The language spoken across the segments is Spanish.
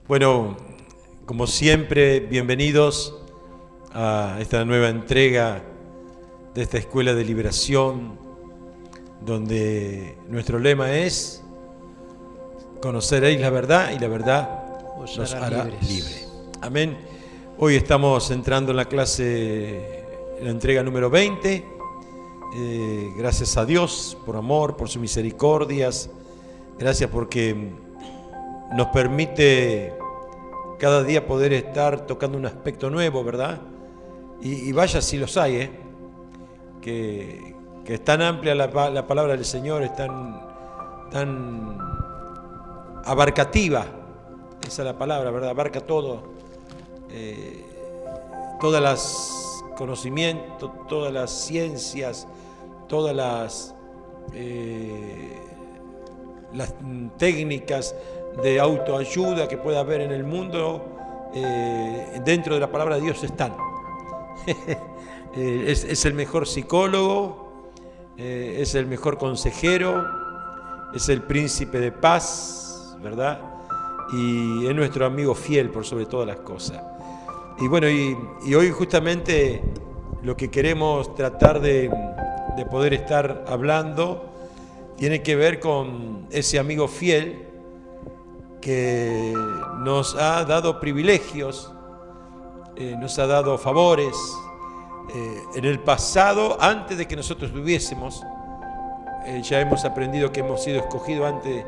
Bueno, como siempre, bienvenidos a esta nueva entrega de esta Escuela de Liberación, donde nuestro lema es: conoceréis la verdad y la verdad nos hará libre. Amén. Hoy estamos entrando en la clase, en la entrega número 20. Gracias a Dios por amor, por sus misericordias. Gracias porque nos permite cada día poder estar tocando un aspecto nuevo, ¿verdad? Y vaya si los hay, que es tan amplia la palabra del Señor, es tan abarcativa, esa es la palabra, ¿verdad? Abarca todo, todas las conocimientos, todas las ciencias, todas las técnicas de autoayuda que pueda haber en el mundo, dentro de la palabra de Dios están. Es el mejor psicólogo, es el mejor consejero, es el príncipe de paz, ¿verdad? Y es nuestro amigo fiel por sobre todas las cosas. Y bueno, y hoy justamente lo que queremos tratar de poder estar hablando tiene que ver con ese amigo fiel que nos ha dado privilegios, nos ha dado favores en el pasado, antes de que nosotros tuviésemos. Ya hemos aprendido que hemos sido escogidos antes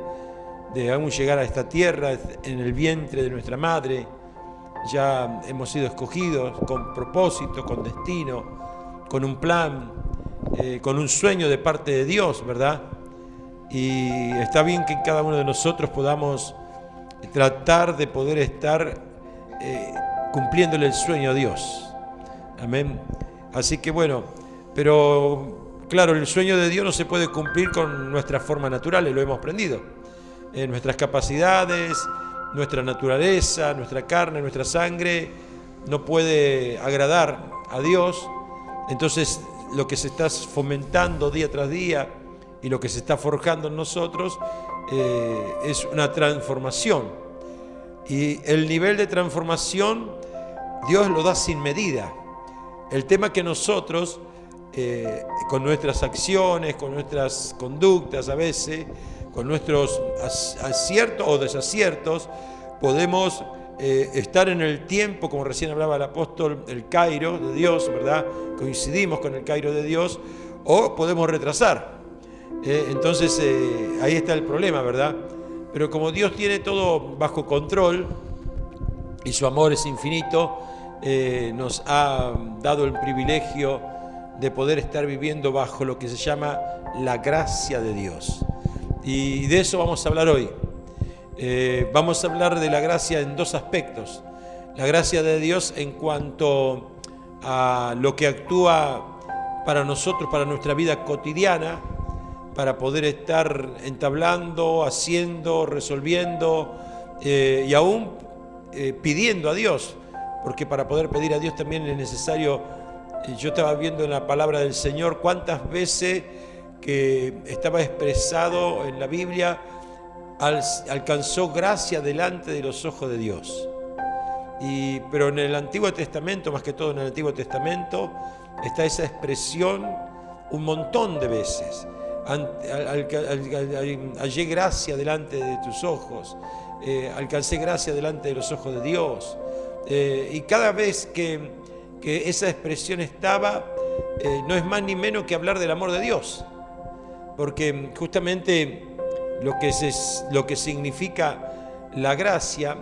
de aún llegar a esta tierra, en el vientre de nuestra madre. Ya hemos sido escogidos con propósito, con destino, con un plan, con un sueño de parte de Dios, ¿verdad? Y está bien que cada uno de nosotros podamos tratar de poder estar cumpliéndole el sueño a Dios. Amén. Así que bueno, pero claro, el sueño de Dios no se puede cumplir con nuestras formas naturales, lo hemos aprendido. Nuestras capacidades, nuestra naturaleza, nuestra carne, nuestra sangre no puede agradar a Dios. Entonces lo que se está fomentando día tras día y lo que se está forjando en nosotros es una transformación. Y el nivel de transformación Dios lo da sin medida. El tema que nosotros, con nuestras acciones, con nuestras conductas a veces, con nuestros aciertos o desaciertos, podemos estar en el tiempo, como recién hablaba el apóstol, el Cairo de Dios, ¿verdad? Coincidimos con el Cairo de Dios, o podemos retrasar. Entonces ahí está el problema, ¿verdad? Pero como Dios tiene todo bajo control y su amor es infinito, nos ha dado el privilegio de poder estar viviendo bajo lo que se llama la gracia de Dios. Y de eso vamos a hablar hoy. Vamos a hablar de la gracia en dos aspectos. La gracia de Dios en cuanto a lo que actúa para nosotros, para nuestra vida cotidiana, para poder estar entablando, haciendo, resolviendo y aún pidiendo a Dios, porque para poder pedir a Dios también es necesario. Yo estaba viendo en la palabra del Señor cuántas veces que estaba expresado en la Biblia, alcanzó gracia delante de los ojos de Dios. Pero en el Antiguo Testamento, más que todo en el Antiguo Testamento, está esa expresión un montón de veces. Hallé gracia delante de tus ojos, alcancé gracia delante de los ojos de Dios. Y cada vez que esa expresión estaba, no es más ni menos que hablar del amor de Dios, porque justamente lo que significa la gracia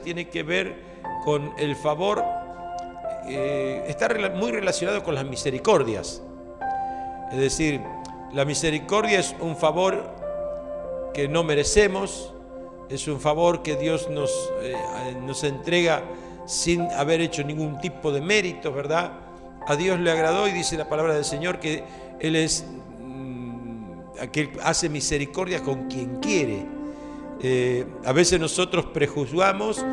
tiene que ver con el favor, está muy relacionado con las misericordias. Es decir, la misericordia es un favor que no merecemos, es un favor que Dios nos entrega sin haber hecho ningún tipo de mérito, ¿verdad? A Dios le agradó y dice la palabra del Señor que Él es aquel que hace misericordia con quien quiere. A veces nosotros prejuzgamos,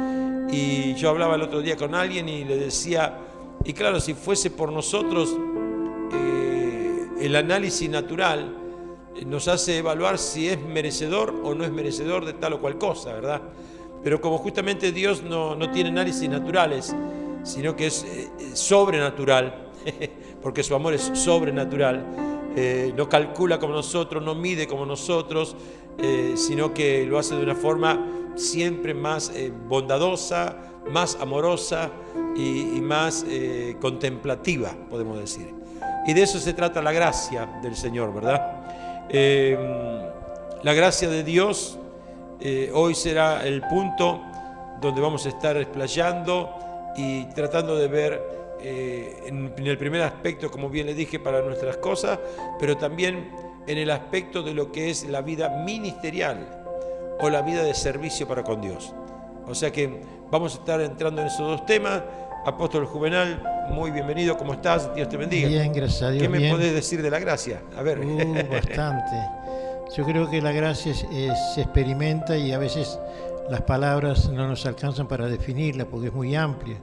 y yo hablaba el otro día con alguien y le decía, y claro, si fuese por nosotros, el análisis natural nos hace evaluar si es merecedor o no es merecedor de tal o cual cosa, ¿verdad? Pero como justamente Dios no tiene análisis naturales, sino que es sobrenatural, porque su amor es sobrenatural, no calcula como nosotros, no mide como nosotros, sino que lo hace de una forma siempre más bondadosa, más amorosa y más contemplativa, podemos decir. Y de eso se trata la gracia del Señor, ¿verdad? La gracia de Dios hoy será el punto donde vamos a estar explayando y tratando de ver en el primer aspecto, como bien le dije, para nuestras cosas, pero también en el aspecto de lo que es la vida ministerial o la vida de servicio para con Dios. O sea que vamos a estar entrando en esos dos temas. Apóstol Juvenal, muy bienvenido, ¿cómo estás? Dios te bendiga. Bien, gracias a Dios. ¿Qué me podés decir de la gracia? A ver. Bastante. Yo creo que la gracia se experimenta y a veces las palabras no nos alcanzan para definirla porque es muy amplia.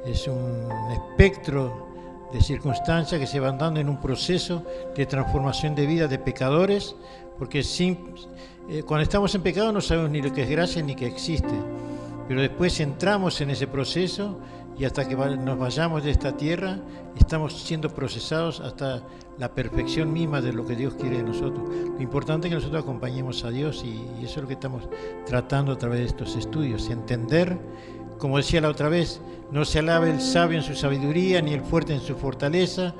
Es un espectro de circunstancias que se van dando en un proceso de transformación de vida de pecadores, porque cuando estamos en pecado no sabemos ni lo que es gracia ni que existe, pero después entramos en ese proceso y hasta que nos vayamos de esta tierra estamos siendo procesados hasta la perfección misma de lo que Dios quiere de nosotros. Lo importante es que nosotros acompañemos a Dios y eso es lo que estamos tratando a través de estos estudios, entender, como decía la otra vez, no se alabe el sabio en su sabiduría ni el fuerte en su fortaleza,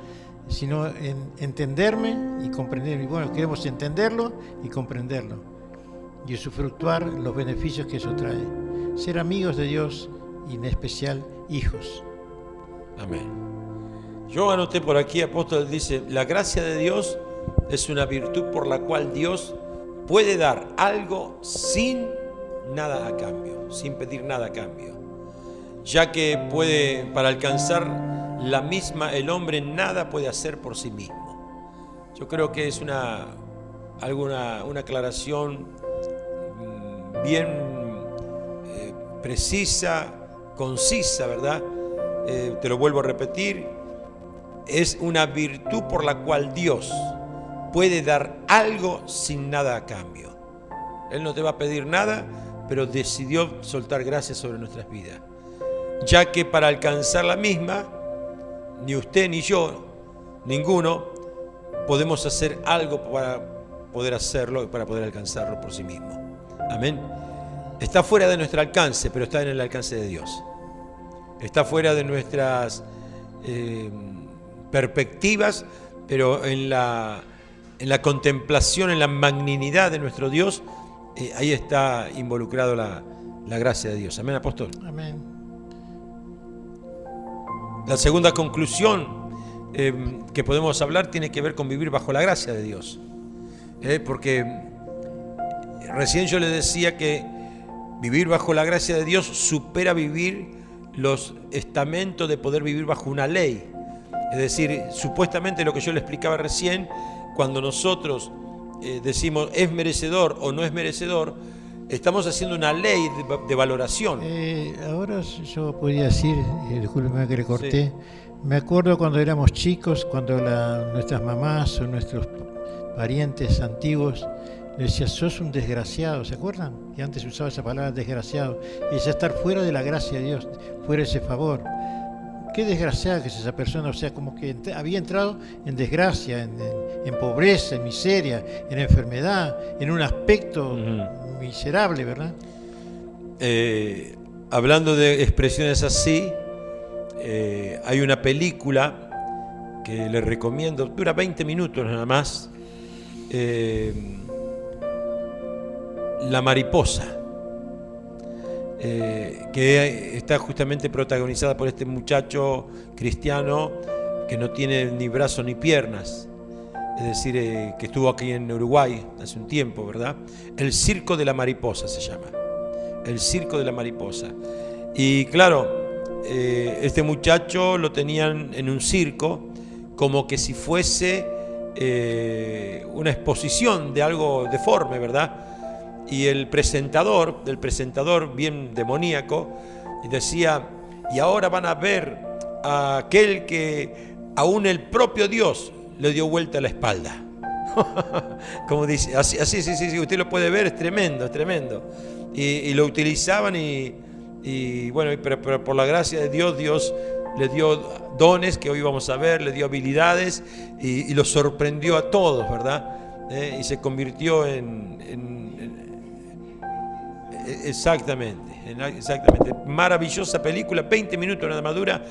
sino en entenderme y comprenderme. Y bueno, queremos entenderlo y comprenderlo y usufructuar los beneficios que eso trae. Ser amigos de Dios y en especial hijos. Amén. Yo anoté por aquí, apóstol, dice, la gracia de Dios es una virtud por la cual Dios puede dar algo sin nada a cambio, sin pedir nada a cambio, ya que puede, para alcanzar la misma, el hombre nada puede hacer por sí mismo. Yo creo que es una aclaración bien precisa, concisa, ¿verdad? Te lo vuelvo a repetir, es una virtud por la cual Dios puede dar algo sin nada a cambio. Él no te va a pedir nada, pero decidió soltar gracia sobre nuestras vidas, ya que para alcanzar la misma, ni usted ni yo, ninguno, podemos hacer algo para poder hacerlo y para poder alcanzarlo por sí mismo. Amén. Está fuera de nuestro alcance, pero está en el alcance de Dios. Está fuera de nuestras perspectivas, pero en la contemplación, en la magnanimidad de nuestro Dios, ahí está involucrado la gracia de Dios. Amén, apóstol. Amén. La segunda conclusión que podemos hablar tiene que ver con vivir bajo la gracia de Dios. Porque recién yo le decía que vivir bajo la gracia de Dios supera vivir los estamentos de poder vivir bajo una ley. Es decir, supuestamente lo que yo le explicaba recién, cuando nosotros decimos es merecedor o no es merecedor, estamos haciendo una ley de valoración. Ahora yo podría decir, discúlpeme que le corté, sí. Me acuerdo cuando éramos chicos, cuando nuestras mamás o nuestros parientes antiguos le decían, sos un desgraciado, ¿se acuerdan? Que antes usaba esa palabra desgraciado, y es estar fuera de la gracia de Dios, fuera de ese favor. Qué desgraciada que es esa persona, o sea, como que había entrado en desgracia, en pobreza, en miseria, en enfermedad, en un aspecto miserable, ¿verdad? Hablando de expresiones así, hay una película que le recomiendo, dura 20 minutos nada más, La mariposa, que está justamente protagonizada por este muchacho cristiano que no tiene ni brazos ni piernas, es decir, que estuvo aquí en Uruguay hace un tiempo, ¿verdad? El Circo de la Mariposa se llama, El Circo de la Mariposa. Y claro, este muchacho lo tenían en un circo como que si fuese una exposición de algo deforme, ¿verdad? Y el presentador bien demoníaco, decía, y ahora van a ver a aquel que aún el propio Dios le dio vuelta a la espalda. Como dice, así, sí, usted lo puede ver, es tremendo, es tremendo. y lo utilizaban y bueno, pero por la gracia de Dios, Dios le dio dones que hoy vamos a ver, le dio habilidades y los sorprendió a todos, ¿verdad? Y se convirtió exactamente. Maravillosa película, 20 minutos nada más dura,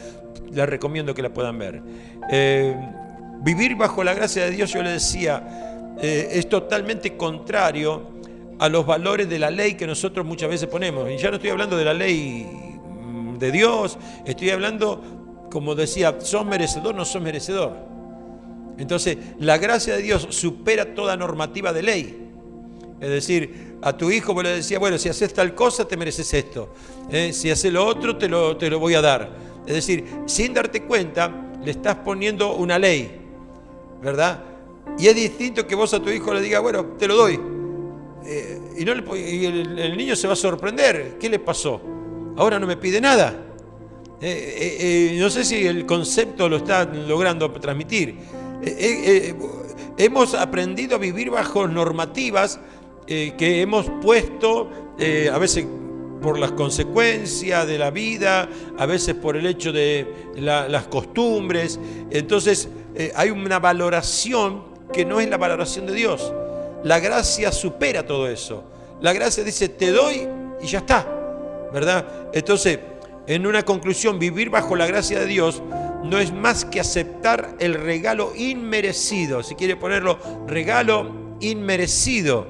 la recomiendo que la puedan ver. Vivir bajo la gracia de Dios, yo le decía, es totalmente contrario a los valores de la ley que nosotros muchas veces ponemos. Y ya no estoy hablando de la ley de Dios, estoy hablando, como decía, sos merecedor, no sos merecedor. Entonces, la gracia de Dios supera toda normativa de ley. Es decir, a tu hijo vos le decías, bueno, si haces tal cosa te mereces esto, si haces lo otro te lo voy a dar. Es decir, sin darte cuenta, le estás poniendo una ley, ¿verdad? Y es distinto que vos a tu hijo le digas, bueno, te lo doy. Y el niño se va a sorprender. ¿Qué le pasó? Ahora no me pide nada. No sé si el concepto lo está logrando transmitir. Hemos aprendido a vivir bajo normativas que hemos puesto, a veces por las consecuencias de la vida, a veces por el hecho de las costumbres. Entonces hay una valoración que no es la valoración de Dios. La gracia supera todo eso. La gracia dice, te doy y ya está, ¿verdad? Entonces, en una conclusión, vivir bajo la gracia de Dios no es más que aceptar el regalo inmerecido, si quiere ponerlo, regalo inmerecido,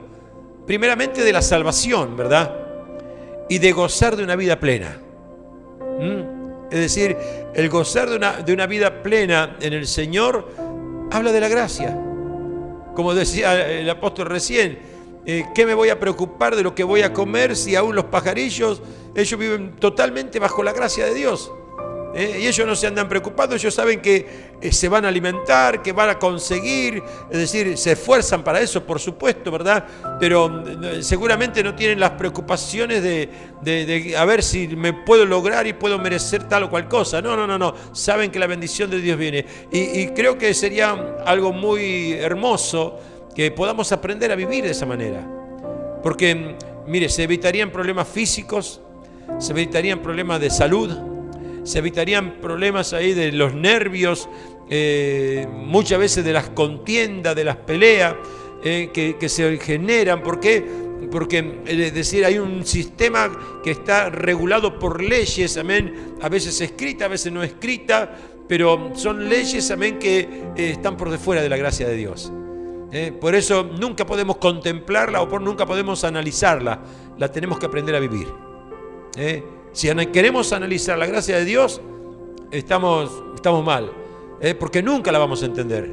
primeramente de la salvación, ¿verdad? Y de gozar de una vida plena. Es decir, el gozar de una vida plena en el Señor habla de la gracia. Como decía el apóstol recién, ¿qué me voy a preocupar de lo que voy a comer si aún los pajarillos, ellos viven totalmente bajo la gracia de Dios? Y ellos no se andan preocupando, ellos saben que se van a alimentar, que van a conseguir, es decir, se esfuerzan para eso, por supuesto, ¿verdad? Pero seguramente no tienen las preocupaciones de a ver si me puedo lograr y puedo merecer tal o cual cosa. No. Saben que la bendición de Dios viene. Y creo que sería algo muy hermoso que podamos aprender a vivir de esa manera. Porque, mire, se evitarían problemas físicos, se evitarían problemas de salud, se evitarían problemas ahí de los nervios, muchas veces de las contiendas, de las peleas que se generan. ¿Por qué? Porque, es decir, hay un sistema que está regulado por leyes, amén, a veces escrita, a veces no escrita, pero son leyes, amén, que están por fuera de la gracia de Dios. Por eso nunca podemos contemplarla o nunca podemos analizarla, la tenemos que aprender a vivir. Si queremos analizar la gracia de Dios, estamos mal, porque nunca la vamos a entender,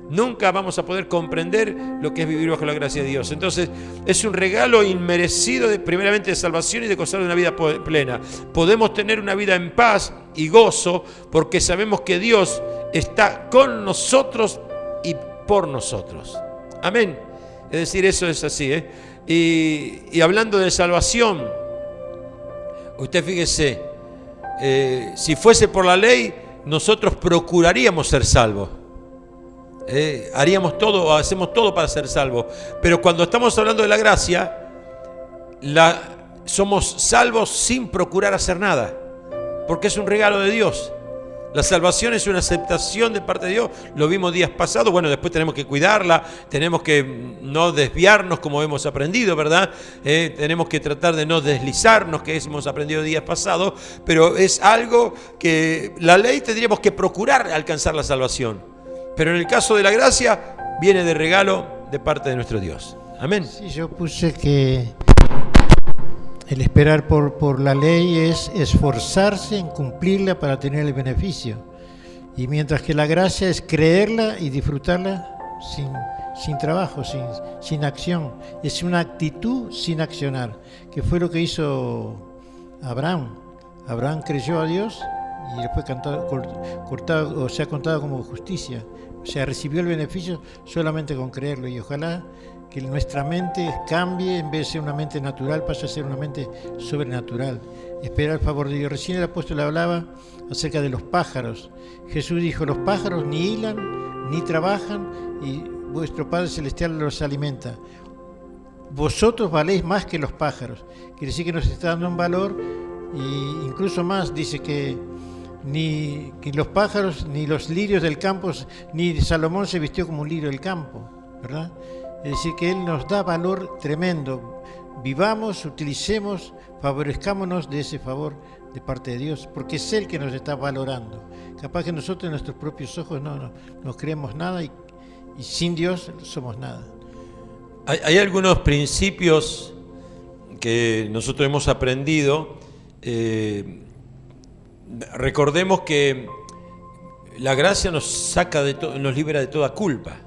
nunca vamos a poder comprender lo que es vivir bajo la gracia de Dios. Entonces es un regalo inmerecido primeramente de salvación y de gozar de una vida plena. Podemos tener una vida en paz y gozo porque sabemos que Dios está con nosotros y por nosotros. Amén. Es decir, eso es así, y hablando de salvación, usted fíjese, si fuese por la ley, nosotros procuraríamos ser salvos. Haríamos todo, hacemos todo para ser salvos. Pero cuando estamos hablando de la gracia, somos salvos sin procurar hacer nada, porque es un regalo de Dios. La salvación es una aceptación de parte de Dios. Lo vimos días pasados. Bueno, después tenemos que cuidarla, tenemos que no desviarnos como hemos aprendido, ¿verdad? Tenemos que tratar de no deslizarnos, que hemos aprendido días pasados, pero es algo que la ley tendríamos que procurar alcanzar la salvación. Pero en el caso de la gracia, viene de regalo de parte de nuestro Dios. Amén. Sí, yo puse que el esperar por la ley es esforzarse en cumplirla para tener el beneficio. Y mientras que la gracia es creerla y disfrutarla sin trabajo, sin acción. Es una actitud sin accionar, que fue lo que hizo Abraham. Abraham creyó a Dios y le fue contado como justicia. O sea, recibió el beneficio solamente con creerlo. Y ojalá que nuestra mente cambie, en vez de ser una mente natural, pase a ser una mente sobrenatural. Esperar el favor de Dios. Recién el apóstol hablaba acerca de los pájaros. Jesús dijo, los pájaros ni hilan, ni trabajan, y vuestro Padre Celestial los alimenta. vosotros valéis más que los pájaros. Quiere decir que nos está dando un valor, y incluso más, dice que ni los pájaros, ni los lirios del campo, ni Salomón se vistió como un lirio del campo, ¿verdad? Es decir, que Él nos da valor tremendo. Vivamos, utilicemos, favorezcámonos de ese favor de parte de Dios, porque es Él que nos está valorando. Capaz que nosotros en nuestros propios ojos no creemos nada, y sin Dios somos nada. Hay algunos principios que nosotros hemos aprendido. Recordemos que la gracia nos saca nos libera de toda culpa.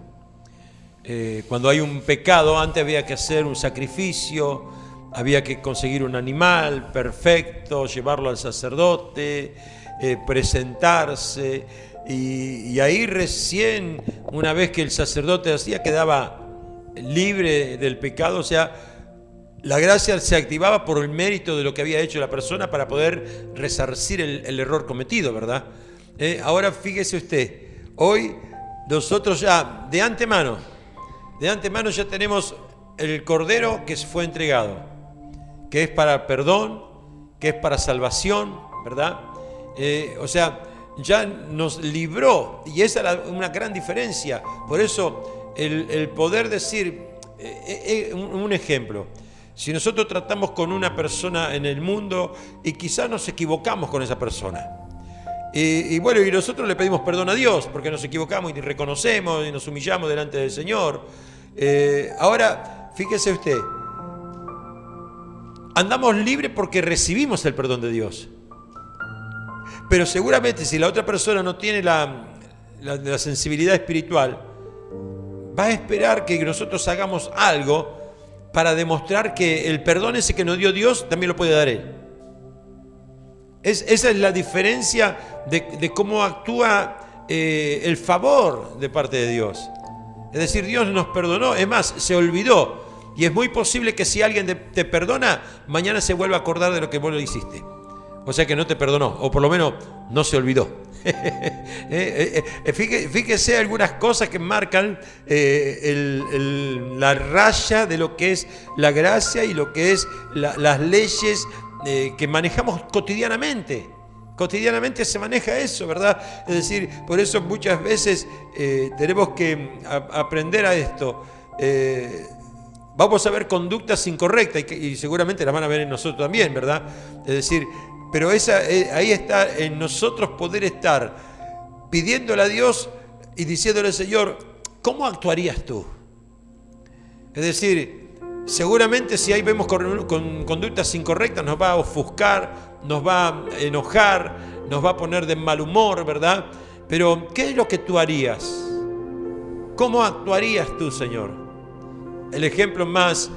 Cuando hay un pecado, antes había que hacer un sacrificio, había que conseguir un animal perfecto, llevarlo al sacerdote, presentarse, y ahí recién, una vez que el sacerdote hacía, quedaba libre del pecado. O sea, la gracia se activaba por el mérito de lo que había hecho la persona para poder resarcir el error cometido, ¿verdad? Ahora fíjese usted, hoy nosotros ya de antemano ya tenemos el Cordero que fue entregado, que es para perdón, que es para salvación, ¿verdad? O sea, ya nos libró, y esa es una gran diferencia. Por eso el poder decir, un ejemplo, si nosotros tratamos con una persona en el mundo y quizás nos equivocamos con esa persona, y bueno, y nosotros le pedimos perdón a Dios porque nos equivocamos y reconocemos y nos humillamos delante del Señor. Ahora, fíjese usted, andamos libres porque recibimos el perdón de Dios. Pero seguramente si la otra persona no tiene la sensibilidad espiritual, va a esperar que nosotros hagamos algo para demostrar que el perdón ese que nos dio Dios también lo puede dar Él. Esa es la diferencia de cómo actúa el favor de parte de Dios. Es decir, Dios nos perdonó, es más, se olvidó. Y es muy posible que si alguien te perdona, mañana se vuelva a acordar de lo que vos lo hiciste. O sea que no te perdonó, o por lo menos no se olvidó. Fíjese algunas cosas que marcan la raya de lo que es la gracia y lo que es las leyes que manejamos cotidianamente. Cotidianamente se maneja eso, ¿verdad? Es decir, por eso muchas veces tenemos que aprender a esto. Vamos a ver conductas incorrectas y seguramente las van a ver en nosotros también, ¿verdad? Es decir, pero ahí está en nosotros poder estar pidiéndole a Dios y diciéndole, Señor, ¿cómo actuarías tú? Es decir, seguramente si ahí vemos con conductas incorrectas nos va a ofuscar, nos va a enojar, nos va a poner de mal humor, ¿verdad? Pero, ¿qué es lo que tú harías? ¿Cómo actuarías tú, Señor? El ejemplo más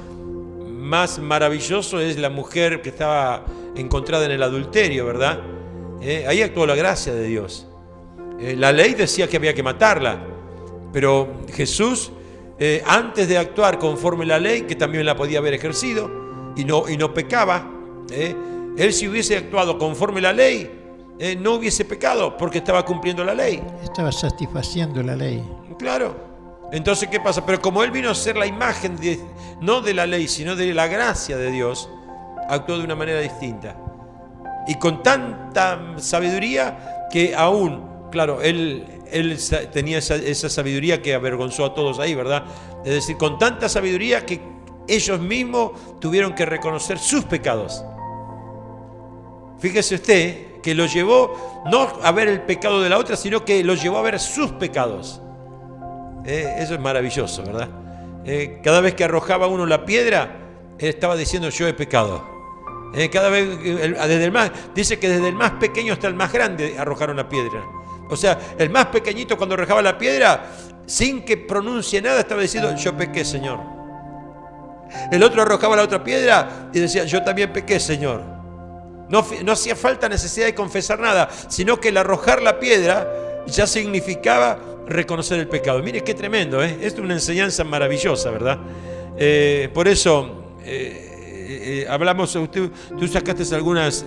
maravilloso es la mujer que estaba encontrada en el adulterio, ¿verdad? Ahí actuó la gracia de Dios. La ley decía que había que matarla, pero Jesús, antes de actuar conforme a la ley, que también la podía haber ejercido, y no pecaba, él si hubiese actuado conforme a la ley, no hubiese pecado, porque estaba cumpliendo la ley. Estaba satisfaciendo la ley. Claro. Entonces, ¿qué pasa? Pero como él vino a ser la imagen no de la ley, sino de la gracia de Dios, actuó de una manera distinta. Y con tanta sabiduría que aún, claro, él tenía esa sabiduría que avergonzó a todos ahí, ¿verdad? Es decir, con tanta sabiduría que ellos mismos tuvieron que reconocer sus pecados. Fíjese usted que lo llevó no a ver el pecado de la otra, sino que lo llevó a ver sus pecados. Eso es maravilloso, ¿verdad? Cada vez que arrojaba uno la piedra, él estaba diciendo, yo he pecado. Cada vez, dice que desde el más pequeño hasta el más grande arrojaron la piedra. O sea, el más pequeñito cuando arrojaba la piedra, sin que pronuncie nada, estaba diciendo, yo pequé, Señor. El otro arrojaba la otra piedra y decía, yo también pequé, Señor. No hacía falta necesidad de confesar nada, sino que el arrojar la piedra ya significaba reconocer el pecado. Mire qué tremendo, ¿eh? Es una enseñanza maravillosa, ¿verdad? Por eso hablamos, tú sacaste algunas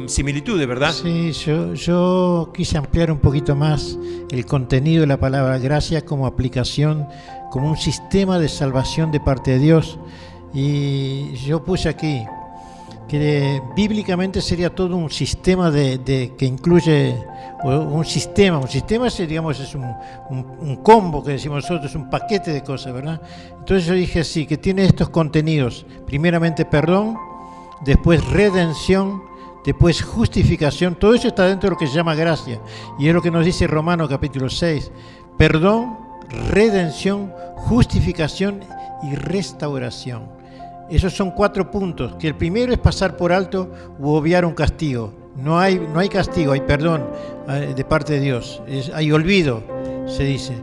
similitudes, ¿verdad? Sí, yo quise ampliar un poquito más el contenido de la palabra gracia como aplicación, como un sistema de salvación de parte de Dios. Y yo puse aquí que bíblicamente sería todo un sistema que incluye un sistema es, digamos, es un combo que decimos nosotros, un paquete de cosas, ¿verdad? Entonces yo dije así, que tiene estos contenidos: primeramente perdón, después redención, después justificación. Todo eso está dentro de lo que se llama gracia, y es lo que nos dice Romanos capítulo 6: perdón, redención, justificación y restauración. Esos son 4 puntos, que el primero es pasar por alto u obviar un castigo. No hay castigo, hay perdón de parte de Dios, hay olvido, se dice.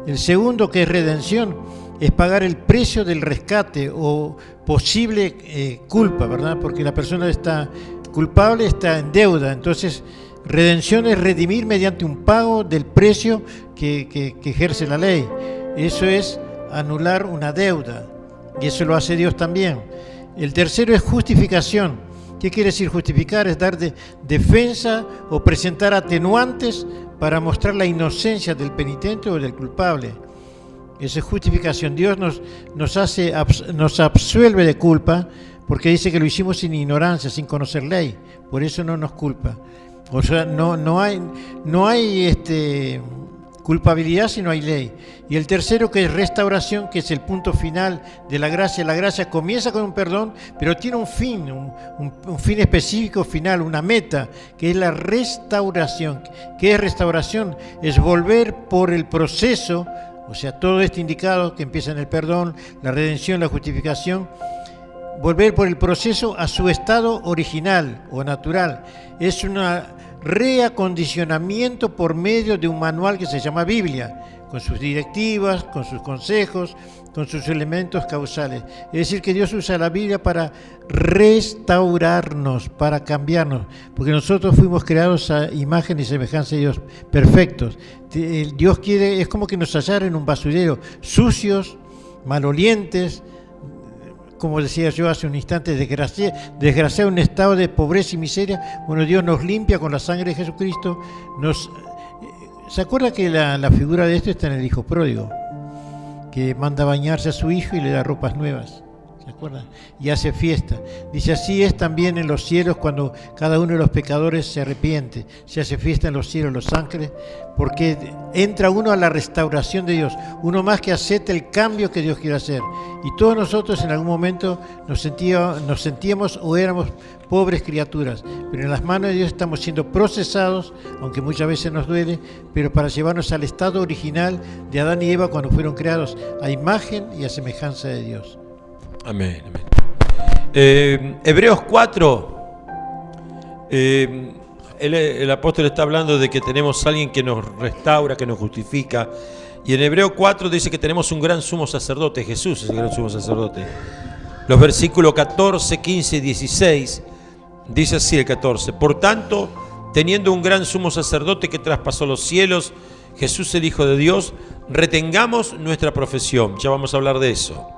El segundo, que es redención, es pagar el precio del rescate o posible culpa, ¿verdad? Porque la persona está culpable, está en deuda. Entonces, redención es redimir mediante un pago del precio que ejerce la ley. Eso es anular una deuda, y eso lo hace Dios también. El tercero es justificación. ¿Qué quiere decir justificar? Es dar defensa o presentar atenuantes para mostrar la inocencia del penitente o del culpable. Esa es justificación. Dios nos absuelve de culpa, porque dice que lo hicimos sin ignorancia, sin conocer ley. Por eso no nos culpa. O sea, no hay culpabilidad si no hay ley. Y el tercero, que es restauración, que es el punto final de la gracia. La gracia comienza con un perdón, pero tiene un fin, un fin específico final, una meta, que es la restauración. ¿Qué es restauración? Es volver por el proceso, o sea, todo este indicado que empieza en el perdón, la redención, la justificación, volver por el proceso a su estado original o natural. Es una reacondicionamiento por medio de un manual que se llama Biblia, con sus directivas, con sus consejos, con sus elementos causales. Es decir, que Dios usa la Biblia para restaurarnos, para cambiarnos, porque nosotros fuimos creados a imagen y semejanza de Dios, perfectos. Dios quiere, es como que nos hallara en un basurero, sucios, malolientes, como decía yo hace un instante, desgraciado, un estado de pobreza y miseria. Bueno, Dios nos limpia con la sangre de Jesucristo. ¿Se acuerda que la figura de esto está en el hijo pródigo? Que manda bañarse a su hijo y le da ropas nuevas. ¿Se acuerdan? Y hace fiesta. Dice, así es también en los cielos cuando cada uno de los pecadores se arrepiente. Se hace fiesta en los cielos, los ángeles, porque entra uno a la restauración de Dios. Uno más que acepta el cambio que Dios quiere hacer. Y todos nosotros en algún momento nos sentíamos o éramos pobres criaturas. Pero en las manos de Dios estamos siendo procesados, aunque muchas veces nos duele, pero para llevarnos al estado original de Adán y Eva cuando fueron creados a imagen y a semejanza de Dios. Amén, amén. Hebreos 4, el apóstol está hablando de que tenemos a alguien que nos restaura, que nos justifica. Y en Hebreos 4 dice que tenemos un gran sumo sacerdote. Jesús es el gran sumo sacerdote. Los versículos 14, 15 y 16, dice así el 14. Por tanto, teniendo un gran sumo sacerdote que traspasó los cielos, Jesús el Hijo de Dios, retengamos nuestra profesión. Ya vamos a hablar de eso.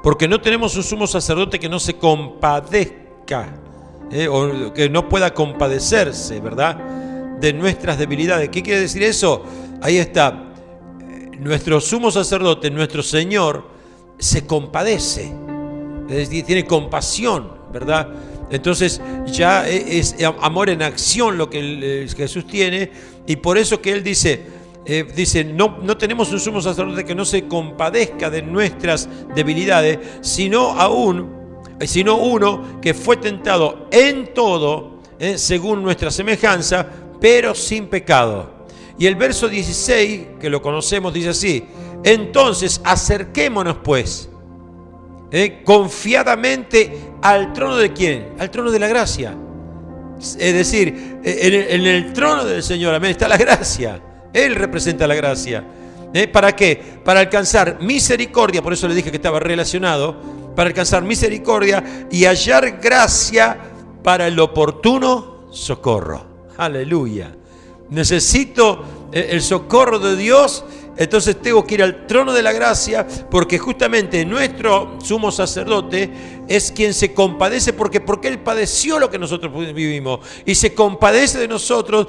Porque no tenemos un sumo sacerdote que no se compadezca, o que no pueda compadecerse, ¿verdad?, de nuestras debilidades. ¿Qué quiere decir eso? Ahí está. Nuestro sumo sacerdote, nuestro Señor, se compadece, es decir, tiene compasión, ¿verdad? Entonces ya es amor en acción lo que Jesús tiene, y por eso que Él dice, no tenemos un sumo sacerdote que no se compadezca de nuestras debilidades, sino uno que fue tentado en todo, según nuestra semejanza, pero sin pecado. Y el verso 16, que lo conocemos, dice así: entonces acerquémonos pues, confiadamente al trono de ¿quién? Al trono de la gracia. Es decir, en el trono del Señor, amén, está la gracia. Él representa la gracia. ¿Para qué? Para alcanzar misericordia, por eso le dije que estaba relacionado, para alcanzar misericordia y hallar gracia para el oportuno socorro. Aleluya. Necesito el socorro de Dios, entonces tengo que ir al trono de la gracia, porque justamente nuestro sumo sacerdote es quien se compadece, porque Él padeció lo que nosotros vivimos y se compadece de nosotros,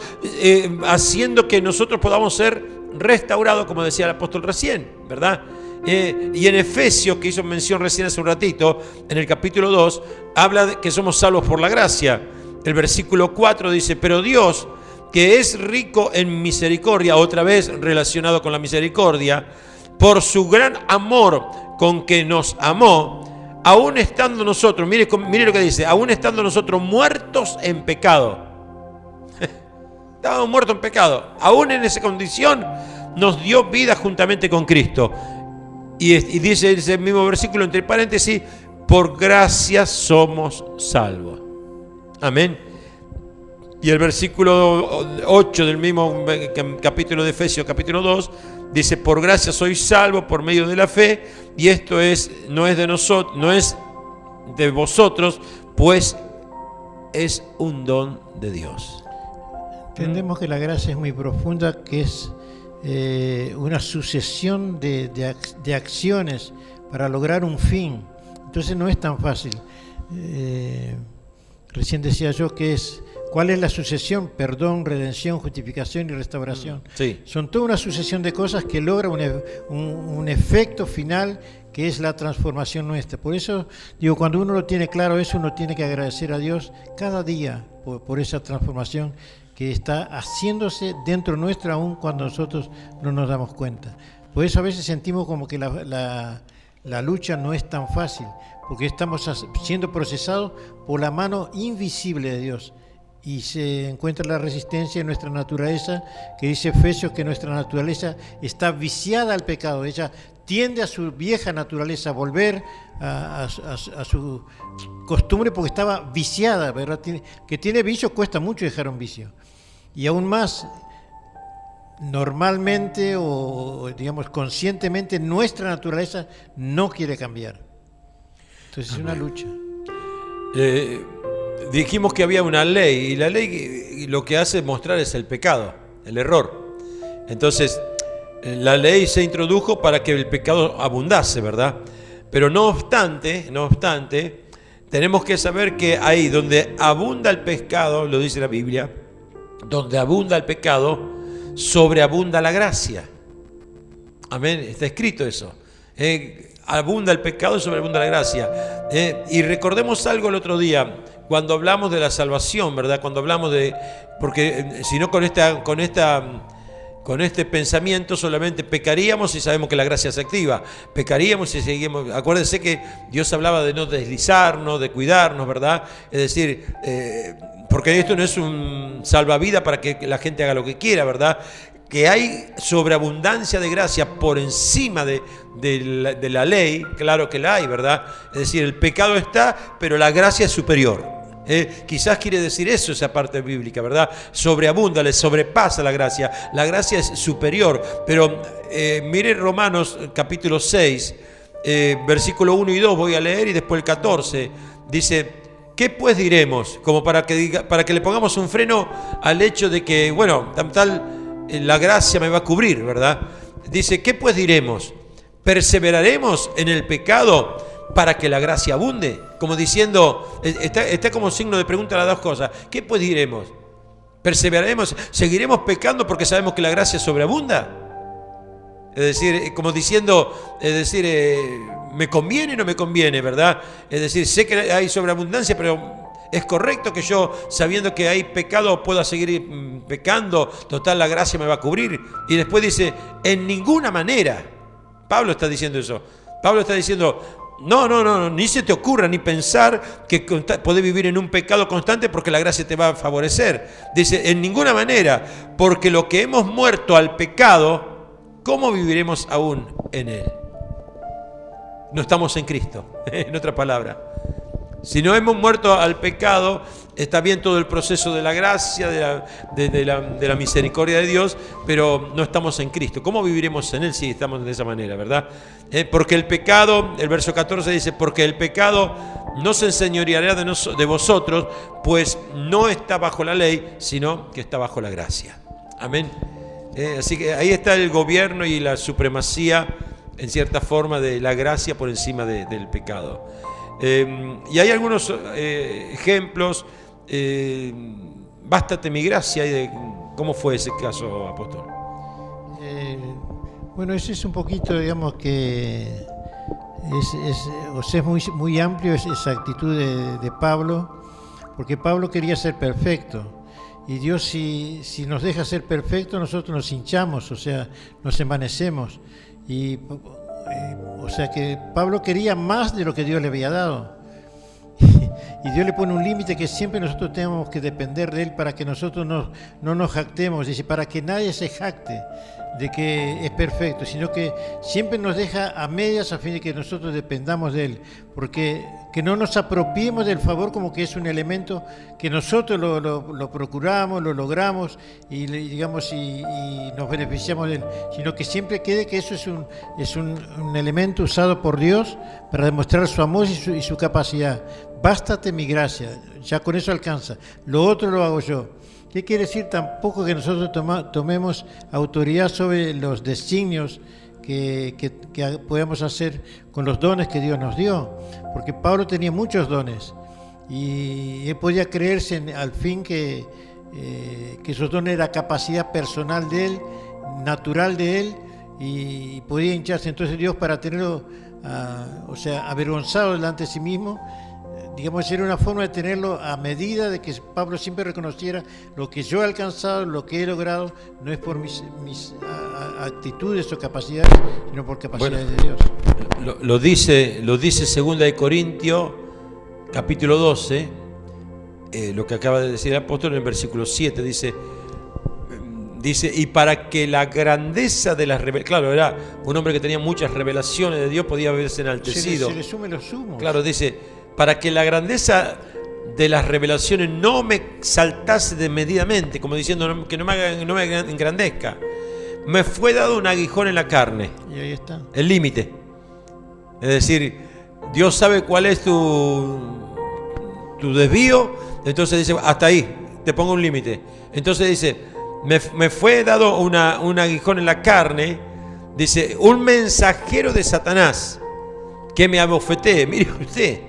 haciendo que nosotros podamos ser restaurados, como decía el apóstol recién, ¿verdad? Y en Efesios, que hizo mención recién hace un ratito, en el capítulo 2, habla de que somos salvos por la gracia. El versículo 4 dice, pero Dios, que es rico en misericordia, otra vez relacionado con la misericordia, por su gran amor con que nos amó, aún estando nosotros, mire lo que dice, aún estando nosotros muertos en pecado. Estábamos muertos en pecado. Aún en esa condición nos dio vida juntamente con Cristo. Y dice ese mismo versículo, entre paréntesis, por gracia somos salvos. Amén. Y el versículo 8 del mismo capítulo de Efesios, capítulo 2, dice, por gracia sois salvos por medio de la fe, y esto no es de nosotros, no es de vosotros, pues es un don de Dios. Entendemos que la gracia es muy profunda, que es una sucesión de acciones para lograr un fin. Entonces no es tan fácil. Recién decía yo que ¿cuál es la sucesión? Perdón, redención, justificación y restauración. Sí. Son toda una sucesión de cosas que logra un efecto final, que es la transformación nuestra. Por eso, digo, cuando uno lo tiene claro eso, uno tiene que agradecer a Dios cada día por esa transformación que está haciéndose dentro nuestro, aún cuando nosotros no nos damos cuenta. Por eso a veces sentimos como que la lucha no es tan fácil, porque estamos siendo procesados por la mano invisible de Dios. Y se encuentra la resistencia en nuestra naturaleza, que dice Efesios que nuestra naturaleza está viciada al pecado. Ella tiende a su vieja naturaleza, a volver a su costumbre, porque estaba viciada, ¿verdad? Que tiene vicio, cuesta mucho dejar un vicio. Y aún más, normalmente o digamos conscientemente, nuestra naturaleza no quiere cambiar. Entonces es una lucha. Dijimos que había una ley, y la ley lo que hace mostrar es el pecado, el error. Entonces, la ley se introdujo para que el pecado abundase, ¿verdad? Pero no obstante, tenemos que saber que ahí donde abunda el pecado, lo dice la Biblia, donde abunda el pecado, sobreabunda la gracia. Amén, está escrito eso. Abunda el pecado y sobreabunda la gracia. Y recordemos algo el otro día, cuando hablamos de la salvación, ¿verdad? Cuando hablamos porque si no con este pensamiento solamente pecaríamos y sabemos que la gracia se activa. Pecaríamos y seguimos. Acuérdense que Dios hablaba de no deslizarnos, de cuidarnos, ¿verdad? Es decir, porque esto no es un salvavidas para que la gente haga lo que quiera, ¿verdad? Que hay sobreabundancia de gracia por encima de la ley, claro que la hay, ¿verdad? Es decir, el pecado está, pero la gracia es superior. Quizás quiere decir eso esa parte bíblica, ¿verdad? Sobreabunda, le sobrepasa la gracia es superior. Pero mire Romanos capítulo 6, versículo 1 y 2 voy a leer, y después el 14, dice, ¿qué pues diremos? Como para que le pongamos un freno al hecho de que, bueno, la gracia me va a cubrir, ¿verdad? Dice, ¿qué pues diremos? ¿Perseveraremos en el pecado para que la gracia abunde? Como diciendo, está como signo de pregunta las dos cosas. ¿Qué pues diremos? ¿Perseveraremos? ¿Seguiremos pecando porque sabemos que la gracia sobreabunda? Es decir, como diciendo, ¿me conviene o no me conviene, verdad? Es decir, sé que hay sobreabundancia, pero ¿es correcto que yo, sabiendo que hay pecado, pueda seguir pecando? Total, la gracia me va a cubrir. Y después dice, en ninguna manera. Pablo está diciendo eso. Pablo está diciendo, no, ni se te ocurra ni pensar que podés vivir en un pecado constante porque la gracia te va a favorecer. Dice, en ninguna manera, porque lo que hemos muerto al pecado, ¿cómo viviremos aún en él? No estamos en Cristo, en otra palabra. Si no hemos muerto al pecado, está bien todo el proceso de la gracia, de la misericordia de Dios, pero no estamos en Cristo. ¿Cómo viviremos en Él si estamos de esa manera, verdad? Porque el pecado, el verso 14 dice, porque el pecado no se enseñoreará de vosotros, pues no está bajo la ley, sino que está bajo la gracia. Amén. Así que ahí está el gobierno y la supremacía, en cierta forma, de la gracia por encima del pecado. Y hay algunos ejemplos. Bástate mi gracia. ¿Cómo fue ese caso, apóstol? Bueno, ese es un poquito, digamos, que es muy, muy amplio esa actitud de Pablo, porque Pablo quería ser perfecto. Y Dios, si nos deja ser perfectos, nosotros nos hinchamos, o sea, nos envanecemos. O sea que Pablo quería más de lo que Dios le había dado. Y Dios le pone un límite que siempre nosotros tenemos que depender de Él para que nosotros no nos jactemos, dice, para que nadie se jacte de que es perfecto, sino que siempre nos deja a medias a fin de que nosotros dependamos de Él, porque que no nos apropiemos del favor como que es un elemento que nosotros lo procuramos, lo logramos y digamos y nos beneficiamos de Él, sino que siempre quede que eso es un elemento usado por Dios para demostrar su amor y su capacidad. Bástate mi gracia, ya con eso alcanza, lo otro lo hago yo. ¿Qué quiere decir? Tampoco que nosotros tomemos autoridad sobre los designios que podemos hacer con los dones que Dios nos dio, porque Pablo tenía muchos dones y él podía creerse al fin que esos dones era capacidad personal de él, natural de él, y podía hincharse. Entonces Dios, para tenerlo avergonzado delante de sí mismo, digamos, era una forma de tenerlo a medida de que Pablo siempre reconociera lo que yo he alcanzado, lo que he logrado, no es por mis actitudes o capacidades, sino por capacidades de Dios. Lo dice 2 Corintios, capítulo 12, lo que acaba de decir el apóstol en el versículo 7, dice, y para que la grandeza de las revelaciones, claro, era un hombre que tenía muchas revelaciones de Dios, podía haberse enaltecido. Se le sume los sumos. Claro, dice, para que la grandeza de las revelaciones no me exaltase desmedidamente, como diciendo que no me engrandezca. Me fue dado un aguijón en la carne. Y ahí está. El límite. Es decir, Dios sabe cuál es tu desvío, entonces dice, hasta ahí, te pongo un límite. Entonces dice, me fue dado un aguijón en la carne, dice, un mensajero de Satanás que me abofetee. Mire usted.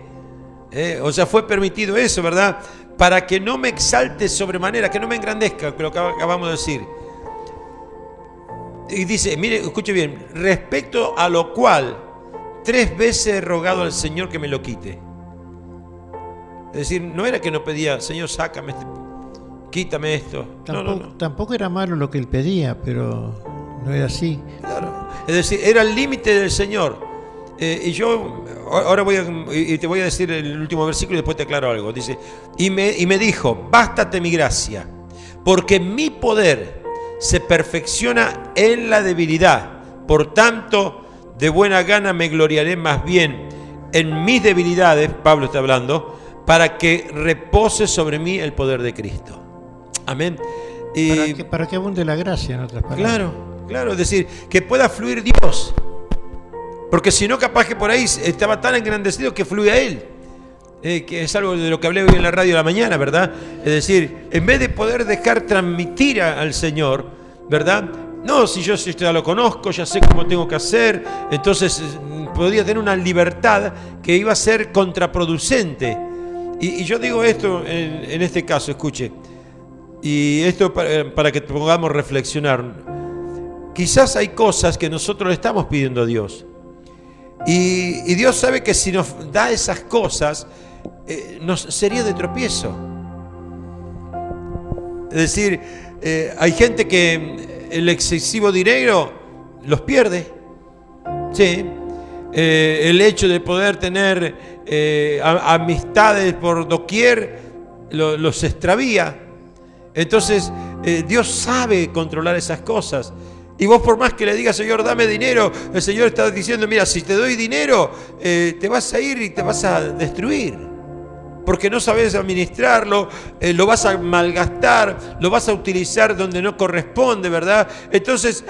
O sea, fue permitido eso, ¿verdad? Para que no me exalte sobremanera, que no me engrandezca, lo que acabamos de decir. Y dice, mire, escuche bien, respecto a lo cual 3 veces he rogado al Señor que me lo quite. Es decir, no era que no pedía, Señor, sácame, quítame esto. Tampoco era malo lo que él pedía, pero no era así. Claro. Es decir, era el límite del Señor. Y yo ahora te voy a decir el último versículo y después te aclaro algo. Dice, y me dijo, bástate mi gracia, porque mi poder se perfecciona en la debilidad. Por tanto, de buena gana me gloriaré más bien en mis debilidades, Pablo está hablando, para que repose sobre mí el poder de Cristo. Amén. Para que abunde la gracia, en otras palabras. Claro, es decir, que pueda fluir Dios. Porque si no, capaz que por ahí estaba tan engrandecido que fluye a Él. Que es algo de lo que hablé hoy en la radio de la mañana, ¿verdad? Es decir, en vez de poder dejar transmitir al Señor, ¿verdad? No, si yo ya lo conozco, ya sé cómo tengo que hacer, entonces podía tener una libertad que iba a ser contraproducente. Y yo digo esto en este caso, escuche, y esto para que podamos reflexionar. Quizás hay cosas que nosotros le estamos pidiendo a Dios. Y Dios sabe que si nos da esas cosas, nos sería de tropiezo. Es decir, hay gente que el excesivo dinero los pierde. Sí. El hecho de poder tener amistades por doquier los extravía. Entonces, Dios sabe controlar esas cosas. Y vos, por más que le digas, Señor, dame dinero, el Señor está diciendo, mira, si te doy dinero, te vas a ir y te vas a destruir. Porque no sabes administrarlo, lo vas a malgastar, lo vas a utilizar donde no corresponde, ¿verdad? Entonces,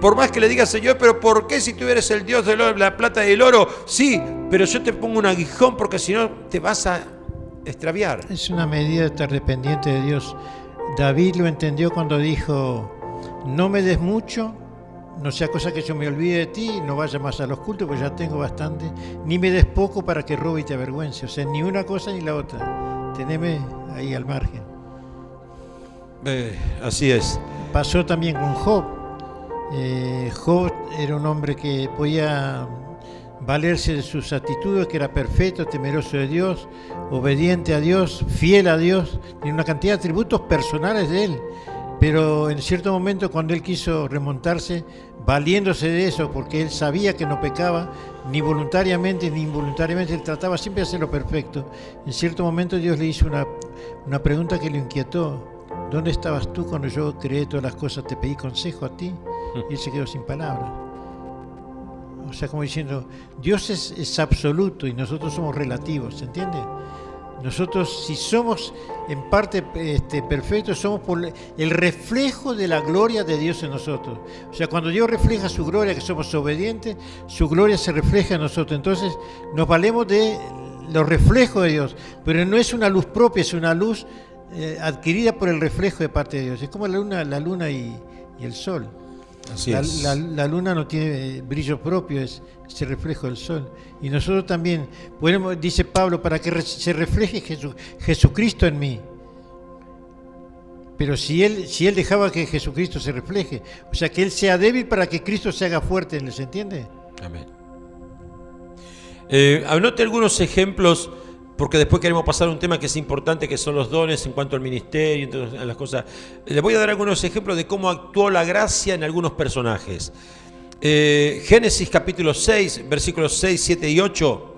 por más que le digas, Señor, pero ¿por qué si tú eres el Dios de la plata y el oro? Sí, pero yo te pongo un aguijón porque si no te vas a extraviar. Es una medida de estar dependiente de Dios. David lo entendió cuando dijo, no me des mucho, no sea cosa que yo me olvide de ti, no vaya más a los cultos, pues ya tengo bastante, ni me des poco para que robe y te avergüence. O sea, ni una cosa ni la otra. Teneme ahí al margen. Así es. Pasó también con Job. Job era un hombre que podía valerse de sus actitudes, que era perfecto, temeroso de Dios, obediente a Dios, fiel a Dios, tiene una cantidad de atributos personales de él, pero en cierto momento cuando él quiso remontarse, valiéndose de eso, porque él sabía que no pecaba, ni voluntariamente ni involuntariamente, él trataba siempre de hacer lo perfecto. En cierto momento Dios le hizo una pregunta que lo inquietó: ¿dónde estabas tú cuando yo creé todas las cosas? Te pedí consejo a ti. Y él se quedó sin palabras. O sea, como diciendo, Dios es absoluto y nosotros somos relativos, ¿se entiende? Nosotros, si somos en parte perfectos, somos por el reflejo de la gloria de Dios en nosotros. O sea, cuando Dios refleja su gloria, que somos obedientes, su gloria se refleja en nosotros. Entonces, nos valemos de los reflejos de Dios, pero no es una luz propia, es una luz adquirida por el reflejo de parte de Dios. Es como la luna y el sol. Así es. La luna no tiene brillo propio, es el reflejo del sol. Y nosotros también podemos, dice Pablo, para que se refleje Jesucristo en mí. Pero si él dejaba que Jesucristo se refleje, o sea, que él sea débil para que Cristo se haga fuerte, ¿se entiende? Amén. Anote algunos ejemplos, porque después queremos pasar a un tema que es importante, que son los dones en cuanto al ministerio, entonces, a las cosas. Les voy a dar algunos ejemplos de cómo actuó la gracia en algunos personajes. Génesis capítulo 6, versículos 6, 7 y 8.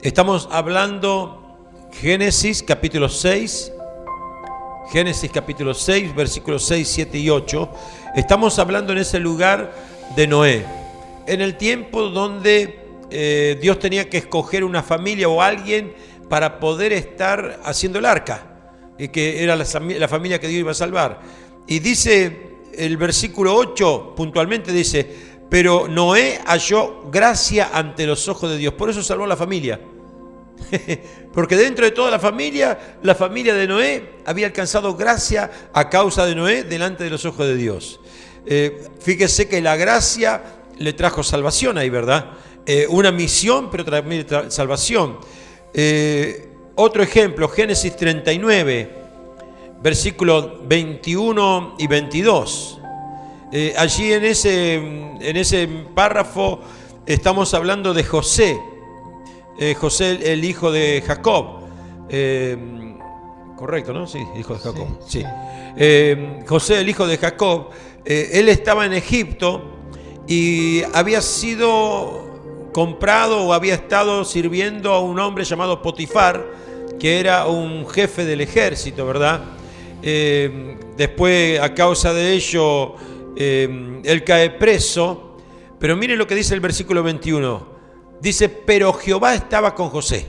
Estamos hablando, Génesis capítulo 6, versículos 6, 7 y 8. Estamos hablando en ese lugar de Noé, en el tiempo donde Dios tenía que escoger una familia o alguien para poder estar haciendo el arca, que era la familia que Dios iba a salvar. Y dice el versículo 8, puntualmente dice: pero Noé halló gracia ante los ojos de Dios. Por eso salvó a la familia. Porque dentro de toda la familia de Noé había alcanzado gracia a causa de Noé delante de los ojos de Dios. Fíjese que la gracia le trajo salvación ahí, ¿verdad? Una misión, pero también salvación. Otro ejemplo, Génesis 39, versículos 21 y 22. Allí en ese párrafo estamos hablando de José. José, el hijo de Jacob. Correcto, ¿no? Sí, hijo de Jacob. Sí. José, el hijo de Jacob, él estaba en Egipto y había sido comprado o había estado sirviendo a un hombre llamado Potifar, que era un jefe del ejército, ¿verdad? Después, a causa de ello, él cae preso. Pero miren lo que dice el versículo 21. Dice: pero Jehová estaba con José.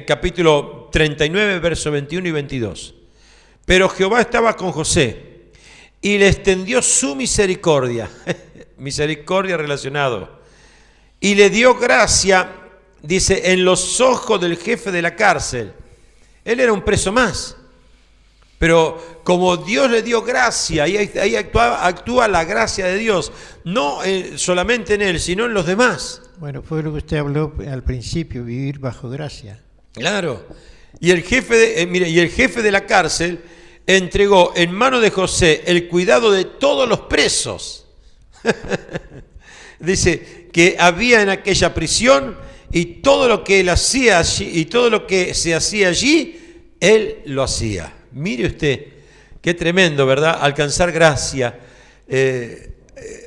Capítulo 39, versos 21 y 22. Pero Jehová estaba con José y le extendió su misericordia. Misericordia relacionado. Y le dio gracia, dice, en los ojos del jefe de la cárcel. Él era un preso más. Pero como Dios le dio gracia, ahí actúa la gracia de Dios, no solamente en él, sino en los demás. Bueno, fue lo que usted habló al principio, vivir bajo gracia. Claro. Y el jefe de la cárcel entregó en mano de José el cuidado de todos los presos. Dice que había en aquella prisión, y todo lo que él hacía allí, y todo lo que se hacía allí, él lo hacía. Mire usted, qué tremendo, ¿verdad? Alcanzar gracia.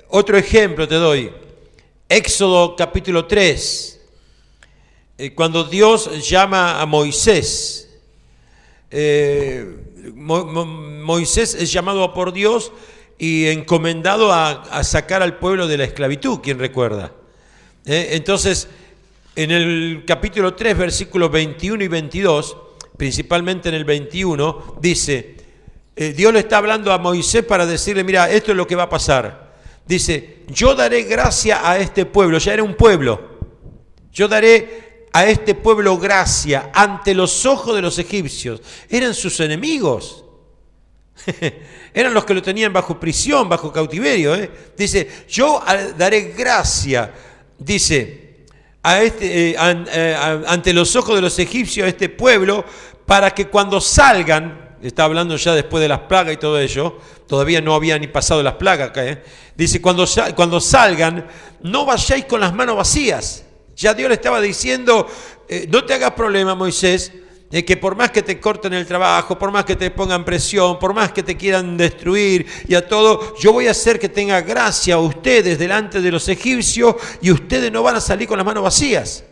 Otro ejemplo te doy. Éxodo capítulo 3. Cuando Dios llama a Moisés. Moisés es llamado por Dios y encomendado a sacar al pueblo de la esclavitud, ¿quién recuerda? Entonces, en el capítulo 3, versículos 21 y 22, principalmente en el 21, dice, Dios le está hablando a Moisés para decirle: mira, esto es lo que va a pasar. Dice: yo daré gracia a este pueblo, ya era un pueblo, yo daré a este pueblo gracia ante los ojos de los egipcios. Eran sus enemigos. Eran los que lo tenían bajo prisión, bajo cautiverio. Dice: yo daré gracia, dice, ante los ojos de los egipcios a este pueblo, para que cuando salgan está hablando ya después de las plagas y todo ello, todavía no había ni pasado las plagas acá, dice, cuando salgan, no vayáis con las manos vacías. Ya Dios le estaba diciendo, no te hagas problema, Moisés, que por más que te corten el trabajo, por más que te pongan presión, por más que te quieran destruir y a todo, yo voy a hacer que tenga gracia a ustedes delante de los egipcios y ustedes no van a salir con las manos vacías.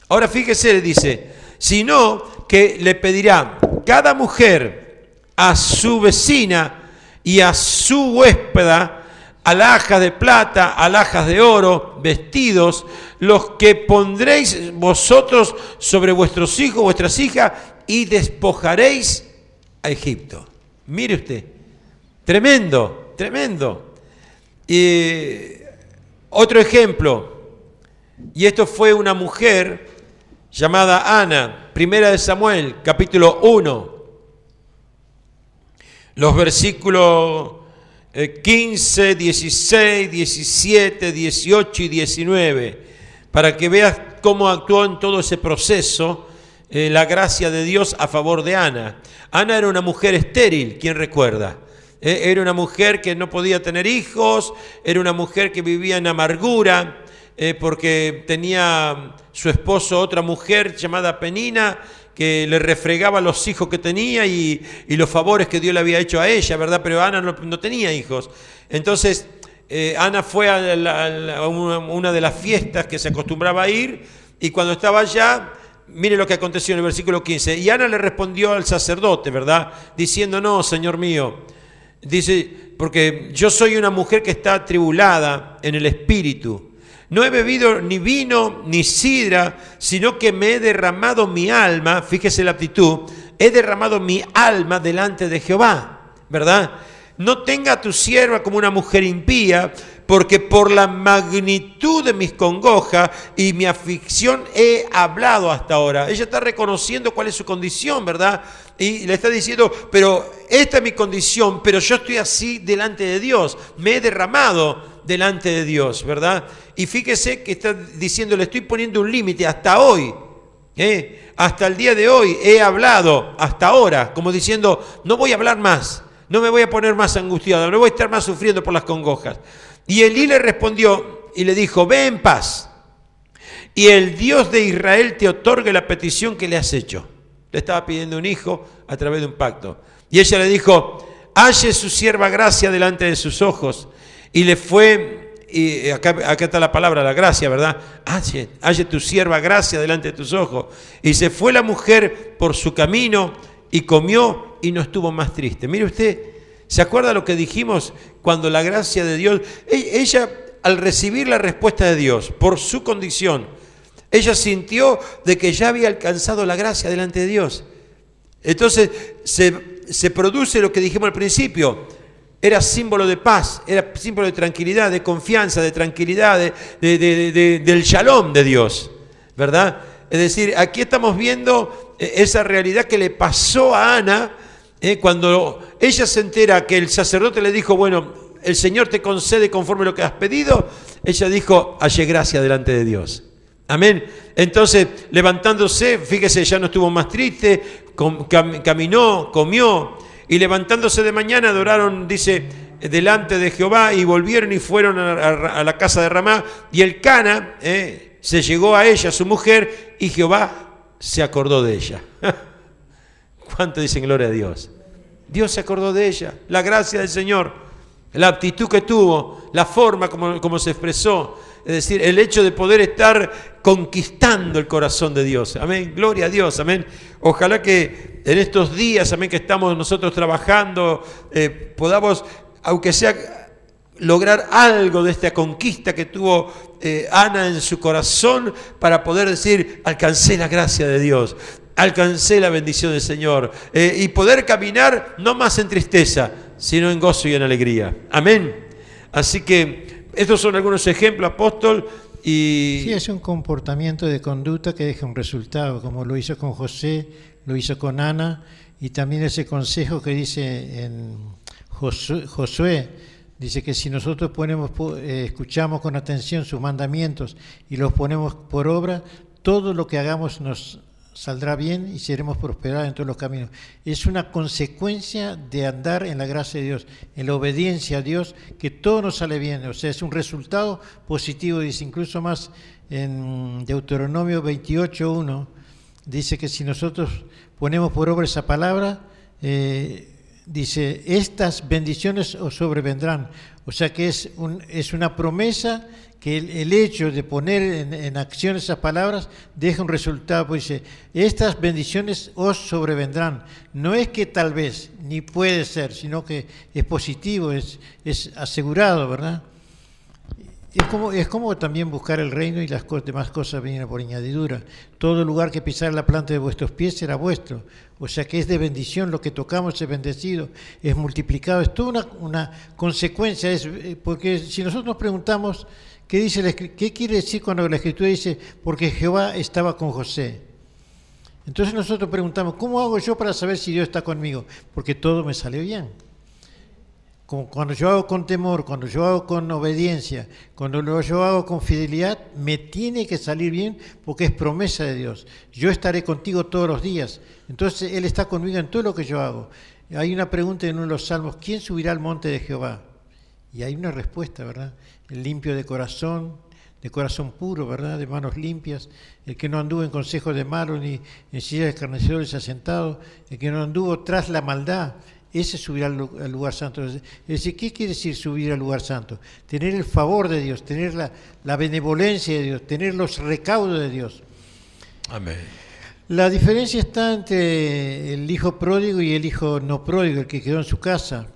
Ahora fíjese, dice, sino que le pedirá cada mujer a su vecina y a su huéspeda alhajas de plata, alhajas de oro, vestidos, los que pondréis vosotros sobre vuestros hijos, vuestras hijas, y despojaréis a Egipto. Mire usted, tremendo, tremendo. Otro ejemplo, y esto fue una mujer llamada Ana, primera de Samuel, capítulo 1, los versículos 15, 16, 17, 18 y 19, para que veas cómo actuó en todo ese proceso la gracia de Dios a favor de Ana. Ana era una mujer estéril, ¿quién recuerda? Era una mujer que no podía tener hijos, era una mujer que vivía en amargura, porque tenía su esposo otra mujer llamada Penina, que le refregaba los hijos que tenía y los favores que Dios le había hecho a ella, ¿verdad? Pero Ana no tenía hijos. Entonces, Ana fue a una de las fiestas que se acostumbraba a ir, y cuando estaba allá, mire lo que aconteció en el versículo 15. Y Ana le respondió al sacerdote, ¿verdad? Diciendo, no, Señor mío, dice, porque yo soy una mujer que está atribulada en el espíritu. No he bebido ni vino ni sidra, sino que me he derramado mi alma, fíjese la actitud, he derramado mi alma delante de Jehová, ¿verdad? No tenga a tu sierva como una mujer impía, porque por la magnitud de mis congojas y mi aflicción he hablado hasta ahora. Ella está reconociendo cuál es su condición, ¿verdad? Y le está diciendo, pero esta es mi condición, pero yo estoy así delante de Dios, me he derramado delante de Dios, ¿verdad? Y fíjese que está diciendo, le estoy poniendo un límite hasta hoy, hasta el día de hoy he hablado, hasta ahora, como diciendo, no voy a hablar más, no me voy a poner más angustiado, no voy a estar más sufriendo por las congojas. Y Elí le respondió y le dijo, ve en paz, y el Dios de Israel te otorgue la petición que le has hecho. Le estaba pidiendo un hijo a través de un pacto. Y ella le dijo, halle su sierva gracia delante de sus ojos. Y le fue, y acá está la palabra, la gracia, ¿verdad? Halle tu sierva gracia delante de tus ojos. Y se fue la mujer por su camino y comió y no estuvo más triste. Mire usted, ¿se acuerda lo que dijimos cuando la gracia de Dios? Ella, al recibir la respuesta de Dios por su condición, ella sintió de que ya había alcanzado la gracia delante de Dios. Entonces se produce lo que dijimos al principio. Era símbolo de paz, era símbolo de tranquilidad, de confianza, de tranquilidad, del shalom de Dios, ¿verdad? Es decir, aquí estamos viendo esa realidad que le pasó a Ana cuando ella se entera que el sacerdote le dijo, bueno, el Señor te concede conforme lo que has pedido. Ella dijo, hallé gracia delante de Dios. Amén. Entonces, levantándose, fíjese, ya no estuvo más triste, caminó, comió. Y levantándose de mañana adoraron, dice, delante de Jehová, y volvieron y fueron a la casa de Ramá. Y el Cana se llegó a ella, su mujer, y Jehová se acordó de ella. ¿Cuánto dicen gloria a Dios? Dios se acordó de ella, la gracia del Señor, la actitud que tuvo, la forma como se expresó. Es decir, el hecho de poder estar conquistando el corazón de Dios. Amén. Gloria a Dios. Amén. Ojalá que en estos días, amén, que estamos nosotros trabajando, podamos, aunque sea, lograr algo de esta conquista que tuvo Ana en su corazón para poder decir, alcancé la gracia de Dios, alcancé la bendición del Señor, y poder caminar no más en tristeza, sino en gozo y en alegría. Amén. Así que estos son algunos ejemplos, apóstol. Y sí, es un comportamiento de conducta que deja un resultado, como lo hizo con José, lo hizo con Ana, y también ese consejo que dice en Josué, dice que si nosotros escuchamos con atención sus mandamientos y los ponemos por obra, todo lo que hagamos nos saldrá bien y seremos prosperados en todos los caminos. Es una consecuencia de andar en la gracia de Dios, en la obediencia a Dios, que todo nos sale bien. O sea, es un resultado positivo. Dice incluso más en Deuteronomio 28:1, dice que si nosotros ponemos por obra esa palabra, dice, estas bendiciones os sobrevendrán. O sea que es una promesa que el hecho de poner en acción esas palabras deja un resultado. Pues dice, estas bendiciones os sobrevendrán. No es que tal vez, ni puede ser, sino que es positivo, es asegurado, ¿verdad? Es como también buscar el reino y las demás cosas vienen por añadidura. Todo lugar que pisar la planta de vuestros pies será vuestro. O sea que es de bendición, lo que tocamos es bendecido, es multiplicado. Es toda una consecuencia. Porque si nosotros nos preguntamos, ¿qué quiere decir cuando la Escritura dice, porque Jehová estaba con José? Entonces nosotros preguntamos, ¿cómo hago yo para saber si Dios está conmigo? Porque todo me sale bien. Cuando yo hago con temor, cuando yo hago con obediencia, cuando yo hago con fidelidad, me tiene que salir bien porque es promesa de Dios. Yo estaré contigo todos los días. Entonces Él está conmigo en todo lo que yo hago. Hay una pregunta en uno de los salmos, ¿quién subirá al monte de Jehová? Y hay una respuesta, ¿verdad? El limpio de corazón puro, ¿verdad? De manos limpias, el que no anduvo en consejos de malos ni en silla de escarnecedores asentado, el que no anduvo tras la maldad. Ese subirá al lugar santo. Es decir, ¿qué quiere decir subir al lugar santo? Tener el favor de Dios, tener la benevolencia de Dios, tener los recaudos de Dios. Amén. La diferencia está entre el hijo pródigo y el hijo no pródigo, el que quedó en su casa.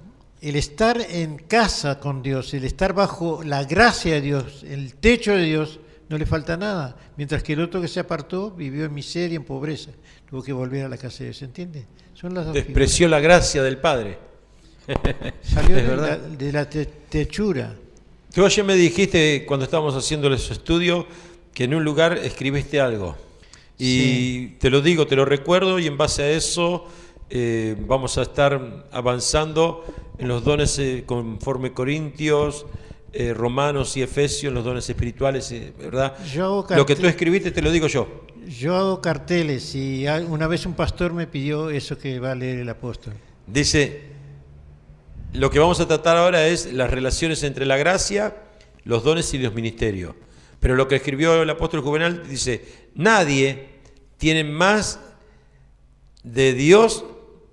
El estar en casa con Dios, el estar bajo la gracia de Dios, el techo de Dios, no le falta nada. Mientras que el otro que se apartó vivió en miseria, en pobreza. Tuvo que volver a la casa de Dios, ¿se entiende? Son las dos Despreció la gracia del Padre. Salió de la techura. Tú ayer me dijiste, cuando estábamos haciendo los estudios, que en un lugar escribiste algo. Y sí, te lo digo, te lo recuerdo, y en base a eso vamos a estar avanzando en los dones conforme Corintios, Romanos y Efesios, los dones espirituales, ¿verdad? Lo que tú escribiste te lo digo yo. Yo hago carteles y una vez un pastor me pidió eso que va a leer el apóstol. Dice, lo que vamos a tratar ahora es las relaciones entre la gracia, los dones y los ministerios. Pero lo que escribió el apóstol Juvenal dice, nadie tiene más de Dios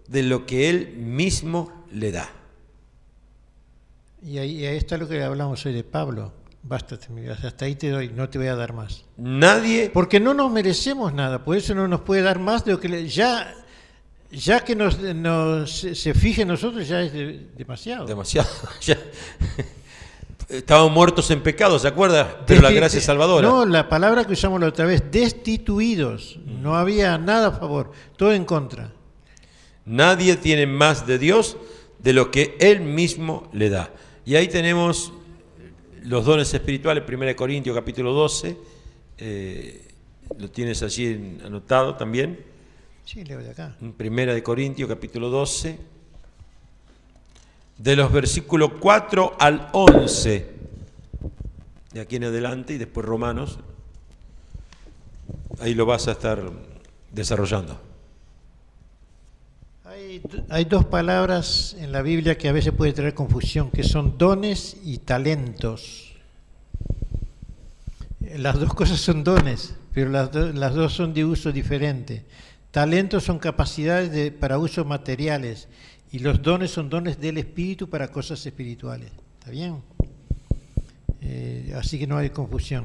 de lo que Él mismo le da. Y ahí está lo que hablamos hoy de Pablo. Basta, hasta ahí te doy, no te voy a dar más. Nadie. Porque no nos merecemos nada, por eso no nos puede dar más de lo que ya que se fije en nosotros ya es demasiado. Demasiado. Ya. Estaban muertos en pecado, ¿se acuerda? Pero la gracia es salvadora. No, la palabra que usamos la otra vez, destituidos. No había nada a favor, todo en contra. Nadie tiene más de Dios de lo que Él mismo le da. Y ahí tenemos los dones espirituales, 1 Corintios capítulo 12, lo tienes allí anotado también. Sí, leo de acá. 1 Corintios capítulo 12, de los versículos 4 al 11, de aquí en adelante, y después Romanos, ahí lo vas a estar desarrollando. Hay dos palabras en la Biblia que a veces puede traer confusión, que son dones y talentos. Las dos cosas son dones, pero las dos son de uso diferente. Talentos son capacidades para usos materiales y los dones son dones del Espíritu para cosas espirituales. ¿Está bien? Así que no hay confusión.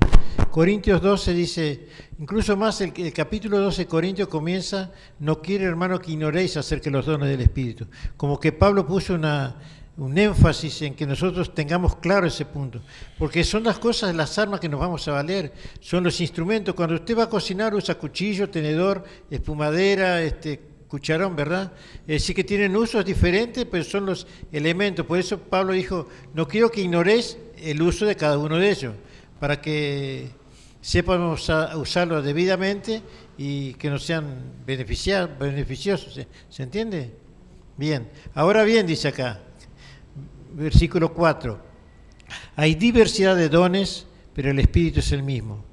Corintios 12 dice, incluso más el capítulo 12 de Corintios comienza, no quiere, hermano, que ignoréis acerca de los dones del Espíritu. Como que Pablo puso un énfasis en que nosotros tengamos claro ese punto, porque son las cosas, las armas que nos vamos a valer, son los instrumentos. Cuando usted va a cocinar usa cuchillo, tenedor, espumadera, cucharón, ¿verdad? Sí que tienen usos diferentes, pero son los elementos. Por eso Pablo dijo, no quiero que ignoréis el uso de cada uno de ellos, para que sepamos usarlos debidamente y que nos sean beneficiosos. ¿Se entiende? Bien. Ahora bien, dice acá, versículo 4, hay diversidad de dones, pero el Espíritu es el mismo.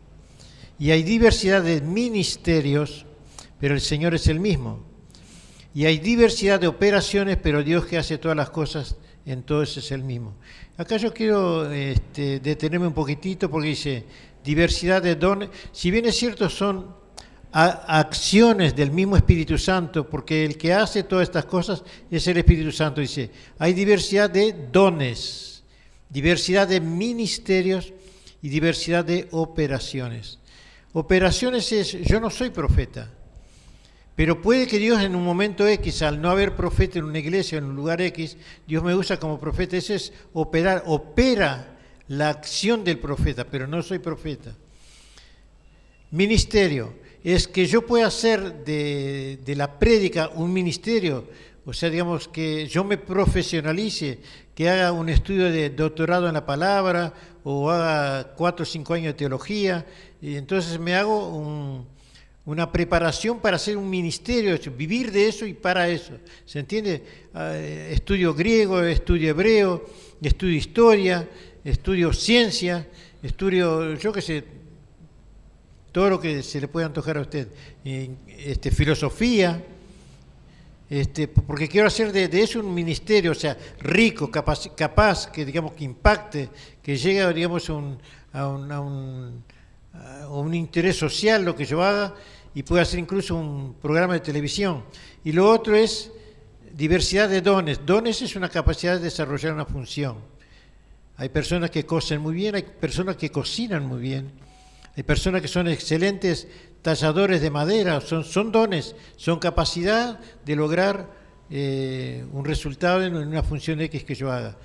Y hay diversidad de ministerios, pero el Señor es el mismo. Y hay diversidad de operaciones, pero Dios que hace todas las cosas, entonces es el mismo. Acá yo quiero detenerme un poquitito porque dice diversidad de dones. Si bien es cierto, son acciones del mismo Espíritu Santo, porque el que hace todas estas cosas es el Espíritu Santo. Dice, hay diversidad de dones, diversidad de ministerios y diversidad de operaciones. Operaciones es, yo no soy profeta, pero puede que Dios en un momento X, al no haber profeta en una iglesia, en un lugar X, Dios me usa como profeta. Eso es operar, opera la acción del profeta, pero no soy profeta. Ministerio es que yo pueda hacer de la prédica un ministerio, o sea, digamos que yo me profesionalice, que haga un estudio de doctorado en la palabra, o haga 4 o 5 años de teología, y entonces me hago una preparación para hacer un ministerio, vivir de eso y para eso. ¿Se entiende? Estudio griego, estudio hebreo, estudio historia, estudio ciencia, estudio, yo qué sé, todo lo que se le pueda antojar a usted. Filosofía, porque quiero hacer de eso un ministerio, o sea, rico, capaz que, digamos, que impacte, que llegue, digamos, a un interés social lo que yo haga, y puede hacer incluso un programa de televisión. Y lo otro es diversidad de dones. Dones es una capacidad de desarrollar una función. Hay personas que cosen muy bien, hay personas que cocinan muy bien, hay personas que son excelentes talladores de madera, son dones, son capacidad de lograr un resultado en una función X que yo haga.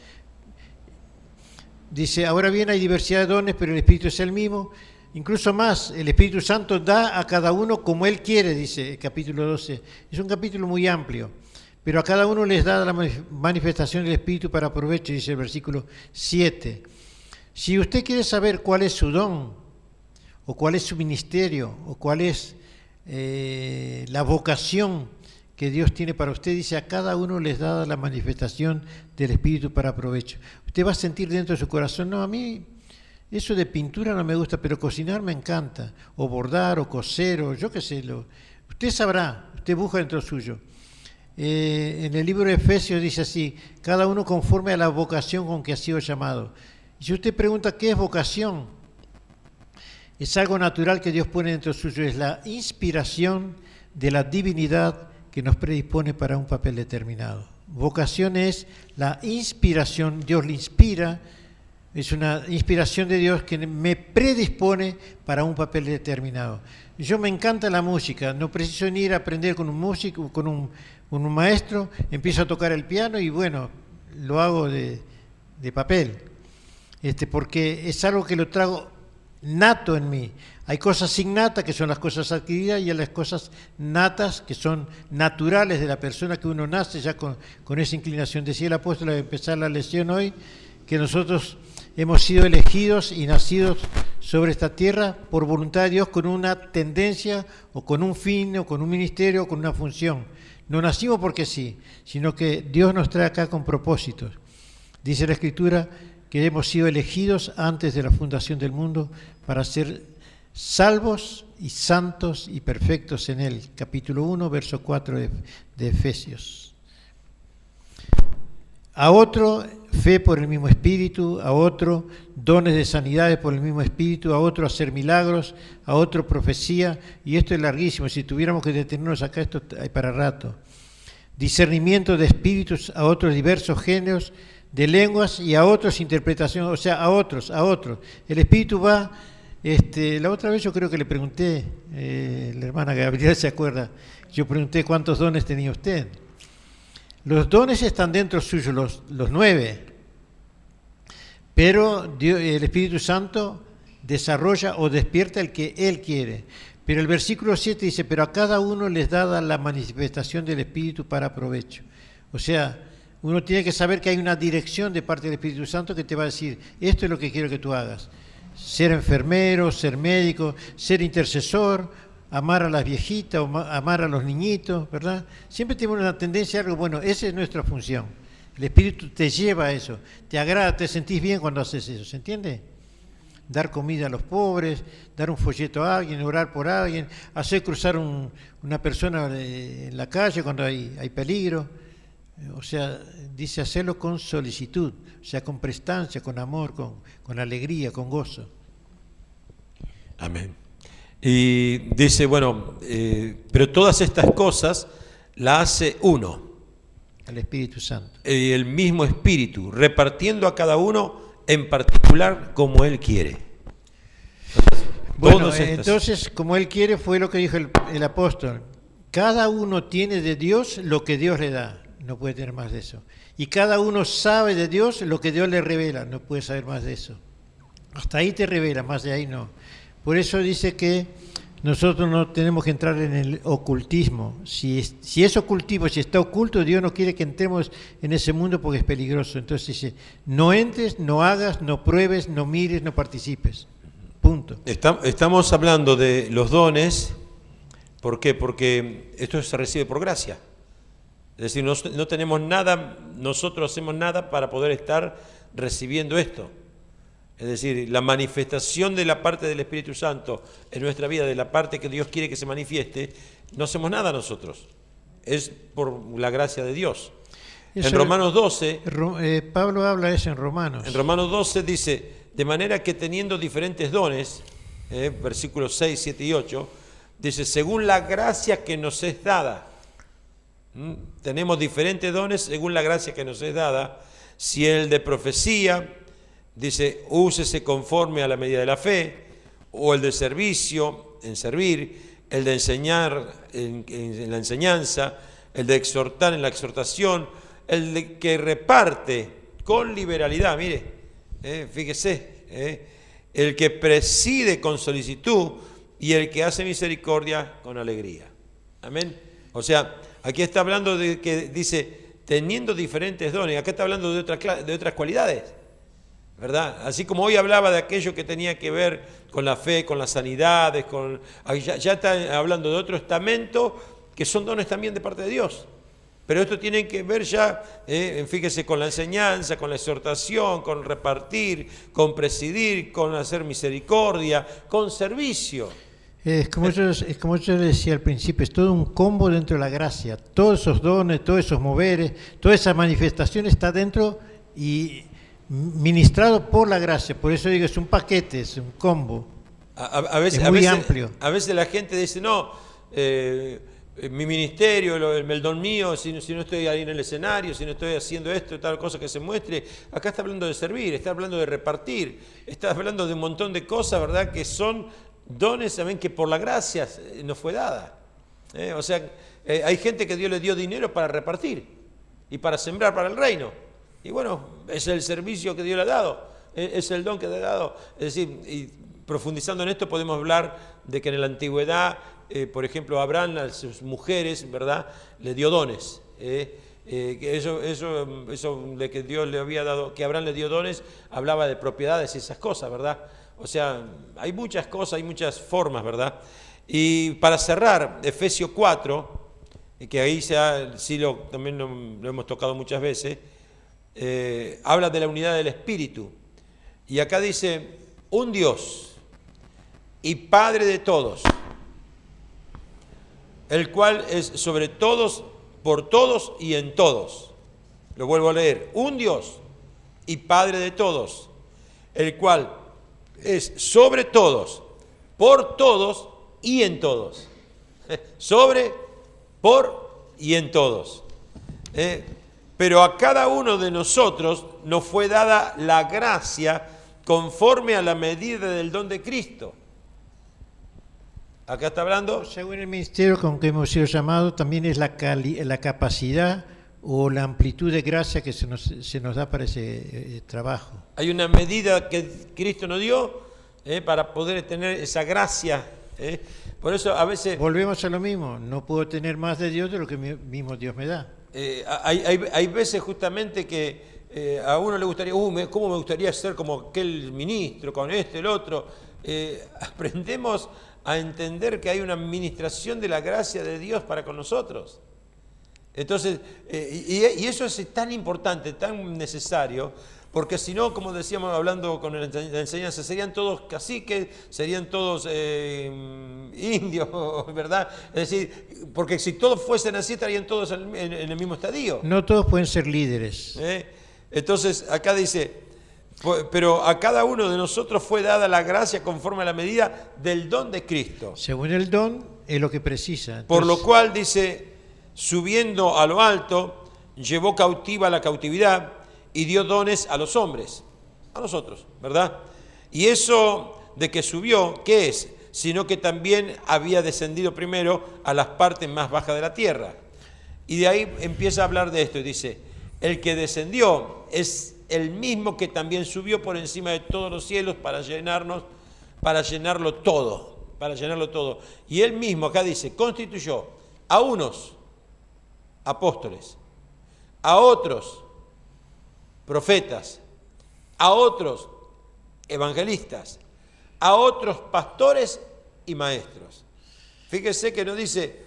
Dice, ahora bien hay diversidad de dones, pero el Espíritu es el mismo. Incluso más, el Espíritu Santo da a cada uno como Él quiere, dice el capítulo 12. Es un capítulo muy amplio, pero a cada uno les da la manifestación del Espíritu para provecho, dice el versículo 7. Si usted quiere saber cuál es su don, o cuál es su ministerio, o cuál es la vocación que Dios tiene para usted, dice, a cada uno les da la manifestación del Espíritu para provecho. Usted va a sentir dentro de su corazón, no, a mí eso de pintura no me gusta, pero cocinar me encanta, o bordar, o coser, o yo qué sé, usted sabrá, usted busca dentro suyo. En el libro de Efesios dice así, cada uno conforme a la vocación con que ha sido llamado. Y si usted pregunta qué es vocación, es algo natural que Dios pone dentro suyo, es la inspiración de la divinidad que nos predispone para un papel determinado. Vocación es la inspiración, Dios le inspira, es una inspiración de Dios que me predispone para un papel determinado. Yo me encanta la música, no preciso ni ir a aprender con un músico, con un maestro, empiezo a tocar el piano y bueno, lo hago de papel, porque es algo que lo trago nato en mí. Hay cosas innatas que son las cosas adquiridas y hay las cosas natas que son naturales de la persona, que uno nace ya con esa inclinación. Decía el apóstol al empezar la lección hoy que nosotros hemos sido elegidos y nacidos sobre esta tierra por voluntad de Dios con una tendencia o con un fin o con un ministerio o con una función. No nacimos porque sí, sino que Dios nos trae acá con propósitos. Dice la Escritura que hemos sido elegidos antes de la fundación del mundo para ser salvos y santos y perfectos en Él. Capítulo 1, verso 4 de Efesios. A otro, fe por el mismo Espíritu, a otro, dones de sanidades por el mismo Espíritu, a otro, hacer milagros, a otro, profecía, y esto es larguísimo, si tuviéramos que detenernos acá, esto hay para rato. Discernimiento de espíritus, a otros diversos géneros de lenguas y a otros interpretación, o sea, a otros. El Espíritu va, la otra vez yo creo que le pregunté, la hermana Gabriela se acuerda, yo pregunté cuántos dones tenía usted. Los dones están dentro suyo, los 9, pero Dios, el Espíritu Santo desarrolla o despierta el que Él quiere. Pero el versículo 7 dice, pero a cada uno les da la manifestación del Espíritu para provecho. O sea, uno tiene que saber que hay una dirección de parte del Espíritu Santo que te va a decir, esto es lo que quiero que tú hagas. Ser enfermero, ser médico, ser intercesor, amar a las viejitas, amar a los niñitos, ¿verdad? Siempre tenemos una tendencia a algo, bueno, esa es nuestra función. El Espíritu te lleva a eso, te agrada, te sentís bien cuando haces eso, ¿se entiende? dar comida a los pobres, dar un folleto a alguien, orar por alguien, hacer cruzar una persona en la calle cuando hay peligro. O sea, dice hacerlo con solicitud, o sea, con prestancia, con amor, con alegría, con gozo. Amén. Y dice, bueno, pero todas estas cosas las hace uno. Al Espíritu Santo. El mismo Espíritu, repartiendo a cada uno en particular como Él quiere. Bueno, entonces, como Él quiere, fue lo que dijo el apóstol. Cada uno tiene de Dios lo que Dios le da. No puede tener más de eso. Y cada uno sabe de Dios lo que Dios le revela. No puede saber más de eso. Hasta ahí te revela, más de ahí no. Por eso dice que nosotros no tenemos que entrar en el ocultismo. Si es ocultismo, si está oculto, Dios no quiere que entremos en ese mundo porque es peligroso. Entonces dice, no entres, no hagas, no pruebes, no mires, no participes. Punto. Estamos hablando de los dones. ¿Por qué? Porque esto se recibe por gracia. Es decir, no tenemos nada, nosotros hacemos nada para poder estar recibiendo esto. Es decir, la manifestación de la parte del Espíritu Santo en nuestra vida, de la parte que Dios quiere que se manifieste, no hacemos nada nosotros. Es por la gracia de Dios. Eso en Romanos 12... Pablo habla eso en Romanos. En Romanos 12 dice, de manera que teniendo diferentes dones, versículos 6, 7 y 8, dice, según la gracia que nos es dada. Tenemos diferentes dones según la gracia que nos es dada. Si el de profecía... dice, úsese conforme a la medida de la fe, o el de servicio, en servir, el de enseñar en la enseñanza, el de exhortar en la exhortación, el de que reparte con liberalidad, mire, fíjese, el que preside con solicitud y el que hace misericordia con alegría. Amén. O sea, aquí está hablando de que dice, teniendo diferentes dones, acá está hablando de otras cualidades. ¿Verdad? Así como hoy hablaba de aquello que tenía que ver con la fe, con las sanidades, ya está hablando de otro estamento que son dones también de parte de Dios. Pero esto tiene que ver ya, fíjese, con la enseñanza, con la exhortación, con repartir, con presidir, con hacer misericordia, con servicio. Es como yo decía al principio, es todo un combo dentro de la gracia. Todos esos dones, todos esos moveres, toda esa manifestación está dentro y ministrado por la gracia. Por eso digo, es un paquete, es un combo. Es muy amplio. A veces la gente dice, no, mi ministerio, el don mío, si no estoy ahí en el escenario, si no estoy haciendo esto, tal cosa que se muestre. Acá está hablando de servir, está hablando de repartir, está hablando de un montón de cosas, ¿verdad? Que son dones también que por la gracia nos fue dada. O sea, hay gente que Dios le dio dinero para repartir y para sembrar para el reino. Y bueno, es el servicio que Dios le ha dado, es el don que le ha dado. Es decir, y profundizando en esto podemos hablar de que en la antigüedad, por ejemplo, Abraham a sus mujeres, ¿verdad?, le dio dones. Eso de que Dios le había dado, que Abraham le dio dones, hablaba de propiedades y esas cosas, ¿verdad? O sea, hay muchas cosas, hay muchas formas, Y para cerrar, Efesios 4, que ahí también lo hemos tocado muchas veces, habla de la unidad del Espíritu. Y acá dice, un Dios y Padre de todos, el cual es sobre todos, por todos y en todos. Lo vuelvo a leer. Un Dios y Padre de todos, el cual es sobre todos, por todos y en todos. Sobre, por y en todos. Pero a cada uno de nosotros nos fue dada la gracia conforme a la medida del don de Cristo. Acá está hablando. Según el ministerio con que hemos sido llamados, también es la capacidad o la amplitud de gracia que se nos da para ese trabajo. Hay una medida que Cristo nos dio para poder tener esa gracia. Por eso a veces... Volvemos a lo mismo, no puedo tener más de Dios de lo que mismo Dios me da. Hay veces justamente que a uno le gustaría, ¿cómo me gustaría ser como aquel ministro, con el otro? Aprendemos a entender que hay una administración de la gracia de Dios para con nosotros. Entonces, y eso es tan importante, tan necesario, porque si no, como decíamos hablando con la enseñanza, serían todos caciques, serían todos indios, ¿verdad? Es decir, porque si todos fuesen así, estarían todos en el mismo estadio. No todos pueden ser líderes. Entonces, acá dice, pero a cada uno de nosotros fue dada la gracia conforme a la medida del don de Cristo. Según el don, es lo que precisa. Entonces, por lo cual, dice, subiendo a lo alto, llevó cautiva la cautividad y dio dones a los hombres, a nosotros, ¿verdad? Y eso de que subió, ¿qué es? Sino que también había descendido primero a las partes más bajas de la tierra. Y de ahí empieza a hablar de esto y dice, el que descendió es el mismo que también subió por encima de todos los cielos para llenarlo todo. Y él mismo, acá dice, constituyó a unos apóstoles, a otros profetas, a otros evangelistas, a otros pastores y maestros. Fíjese que no dice,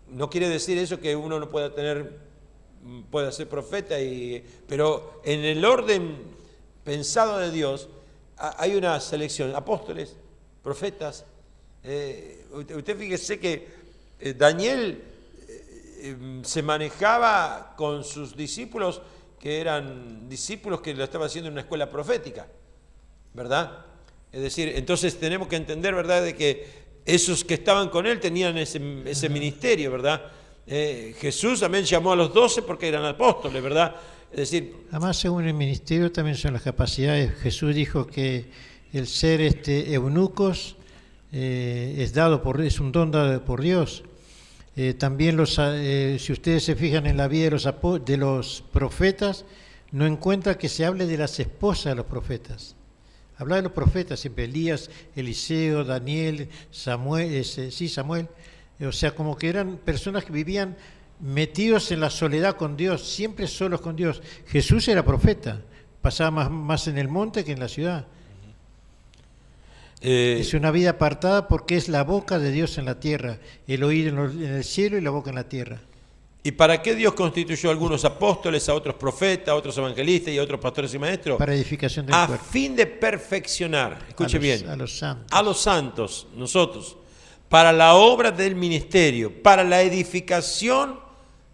no quiere decir eso que uno no pueda ser profeta, pero en el orden pensado de Dios hay una selección, apóstoles, profetas. Usted fíjese que Daniel se manejaba con sus discípulos, que eran discípulos que lo estaba haciendo en una escuela profética, ¿verdad? Es decir, entonces tenemos que entender, ¿verdad?, de que esos que estaban con él tenían ese ministerio, ¿verdad? Jesús también llamó a los 12 porque eran apóstoles, ¿verdad? Es decir, además, según el ministerio también son las capacidades. Jesús dijo que el ser eunucos es un don dado por Dios. También si ustedes se fijan en la vida de los profetas, no encuentra que se hable de las esposas de los profetas. Habla de los profetas siempre, Elías, Eliseo, Daniel, Samuel. O sea, como que eran personas que vivían metidos en la soledad con Dios, siempre solos con Dios. Jesús era profeta, pasaba más en el monte que en la ciudad. Es una vida apartada porque es la boca de Dios en la tierra, el oído en el cielo y la boca en la tierra. ¿Y para qué Dios constituyó a algunos apóstoles, a otros profetas, a otros evangelistas y a otros pastores y maestros? Para edificación del cuerpo. A fin de perfeccionar, escuche bien, a los santos, nosotros, para la obra del ministerio, para la edificación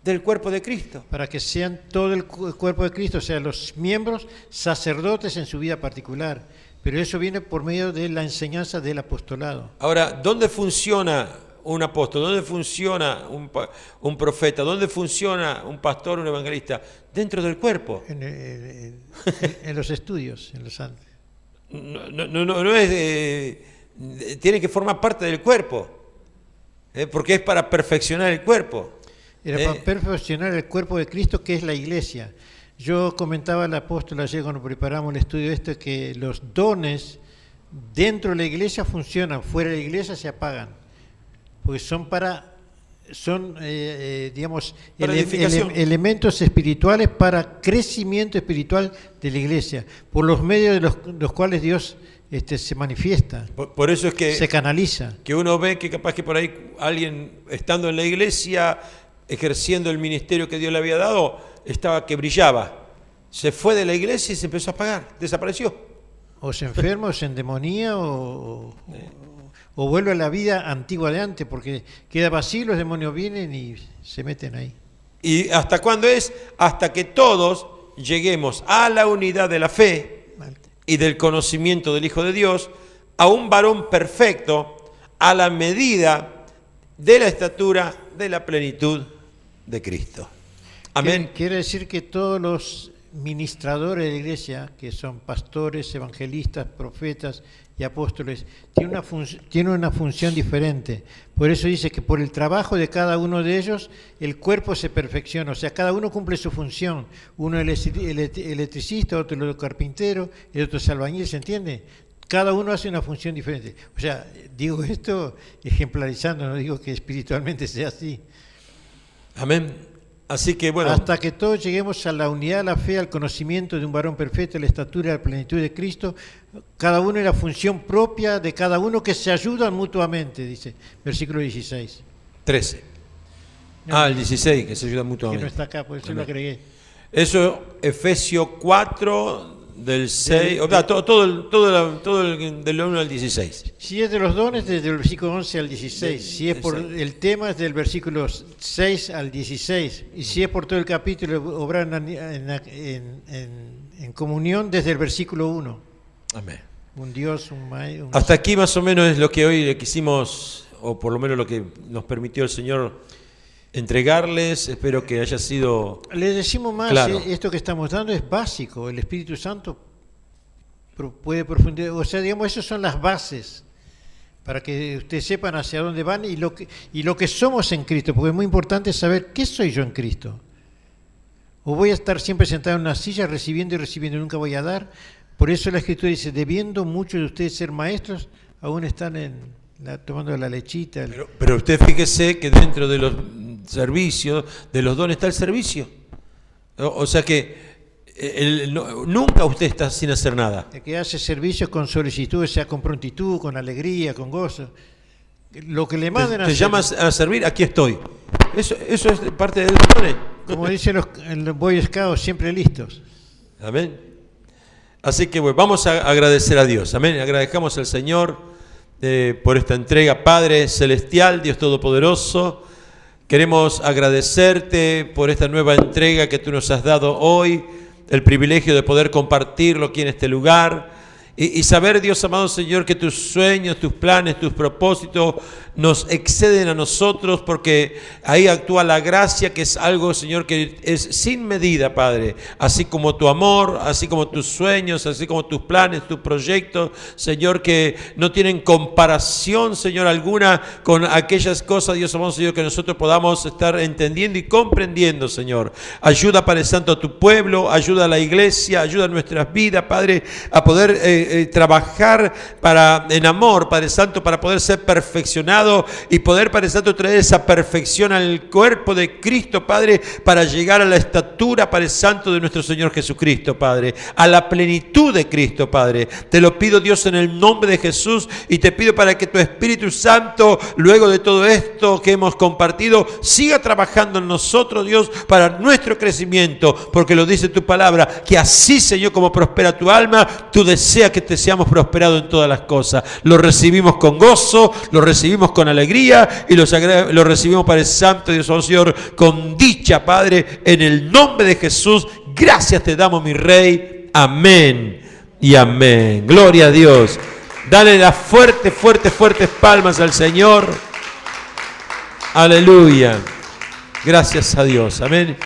del cuerpo de Cristo. Para que sean todo el cuerpo de Cristo, o sea, los miembros sacerdotes en su vida particular. Pero eso viene por medio de la enseñanza del apostolado. Ahora, ¿dónde funciona un apóstol? ¿Dónde funciona un profeta? ¿Dónde funciona un pastor, un evangelista? Dentro del cuerpo. En los estudios, en los santos. No es... tiene que formar parte del cuerpo, porque es para perfeccionar el cuerpo. Era para perfeccionar el cuerpo de Cristo, que es la iglesia. Yo comentaba al apóstol ayer cuando preparamos el estudio que los dones dentro de la iglesia funcionan, fuera de la iglesia se apagan, porque son elementos espirituales para crecimiento espiritual de la iglesia, por los medios de los cuales Dios se manifiesta. Por eso es que se canaliza. Que uno ve que capaz que por ahí alguien estando en la iglesia, ejerciendo el ministerio que Dios le había dado, estaba que brillaba. Se fue de la iglesia y se empezó a apagar, desapareció. O se enferma, o se endemonía, o vuelve a la vida antigua de antes, porque queda vacío, los demonios vienen y se meten ahí. ¿Y hasta cuándo es? Hasta que todos lleguemos a la unidad de la fe y del conocimiento del Hijo de Dios, a un varón perfecto, a la medida de la estatura de la plenitud de Cristo. Amén. Quiere decir que todos los ministradores de la iglesia, que son pastores, evangelistas, profetas y apóstoles, tienen una función diferente. Por eso dice que por el trabajo de cada uno de ellos, el cuerpo se perfecciona. O sea, cada uno cumple su función. Uno es el electricista, otro el carpintero, el otro es albañil, ¿se entiende? Cada uno hace una función diferente. O sea, digo esto ejemplarizando, no digo que espiritualmente sea así. Amén. Así que bueno. Hasta que todos lleguemos a la unidad de la fe, al conocimiento de un varón perfecto, a la estatura y a la plenitud de Cristo, cada uno en la función propia de cada uno, que se ayudan mutuamente, dice, versículo 16. 13. El 16, que se ayudan mutuamente. Que no está acá, por eso lo agregué. Eso, Efesios 4, del 6, todo el del 1 al 16. Si es de los dones, desde el versículo 11 al 16. Si es por el tema, es del versículo 6 al 16. Y si es por todo el capítulo, obrar en comunión, desde el versículo 1. Amén. Un Dios, un Hasta aquí más o menos es lo que hoy le quisimos, o por lo menos lo que nos permitió el Señor entregarles. Espero que haya sido... Le decimos más, claro. Esto que estamos dando es básico. El Espíritu Santo puede profundizar. O sea, digamos, esas son las bases para que ustedes sepan hacia dónde van y lo que somos en Cristo. Porque es muy importante saber qué soy yo en Cristo. O voy a estar siempre sentado en una silla recibiendo y recibiendo, nunca voy a dar. Por eso la Escritura dice, debiendo muchos de ustedes ser maestros, aún están tomando la lechita. Pero usted fíjese que dentro de los servicios, de los dones, está el servicio. O sea que nunca usted está sin hacer nada. El que hace servicios con solicitud, sea con prontitud, con alegría, con gozo. Lo que le manden a hacer. Te llamas a servir, aquí estoy. Eso es parte de los dones. Como dicen los Boy Scouts, siempre listos. Amén. Así que bueno, vamos a agradecer a Dios. Amén. Agradezcamos al Señor por esta entrega. Padre Celestial, Dios Todopoderoso, queremos agradecerte por esta nueva entrega que tú nos has dado hoy, el privilegio de poder compartirlo aquí en este lugar y saber, Dios amado Señor, que tus sueños, tus planes, tus propósitos nos exceden a nosotros, porque ahí actúa la gracia, que es algo, Señor, que es sin medida, Padre, así como tu amor, así como tus sueños, así como tus planes, tus proyectos, Señor, que no tienen comparación, Señor, alguna con aquellas cosas, Dios amado Señor, que nosotros podamos estar entendiendo y comprendiendo, Señor. Ayuda, Padre Santo, a tu pueblo, ayuda a la iglesia, ayuda a nuestras vidas, Padre, a poder trabajar en amor, Padre Santo, para poder ser perfeccionado y poder, Padre Santo, traer esa perfección al cuerpo de Cristo, Padre, para llegar a la estatura, Padre Santo, de nuestro Señor Jesucristo, Padre, a la plenitud de Cristo, Padre. Te lo pido, Dios, en el nombre de Jesús, y te pido para que tu Espíritu Santo, luego de todo esto que hemos compartido, siga trabajando en nosotros, Dios, para nuestro crecimiento, porque lo dice tu palabra, que así, Señor, como prospera tu alma, tú deseas que te seamos prosperados en todas las cosas. Lo recibimos con gozo, lo recibimos con alegría y lo recibimos, Padre Santo, Dios, oh Señor, con dicha, Padre, en el nombre de Jesús. Gracias te damos, mi Rey. Amén y amén. Gloria a Dios. Dale las fuertes palmas al Señor. Aleluya. Gracias a Dios. Amén.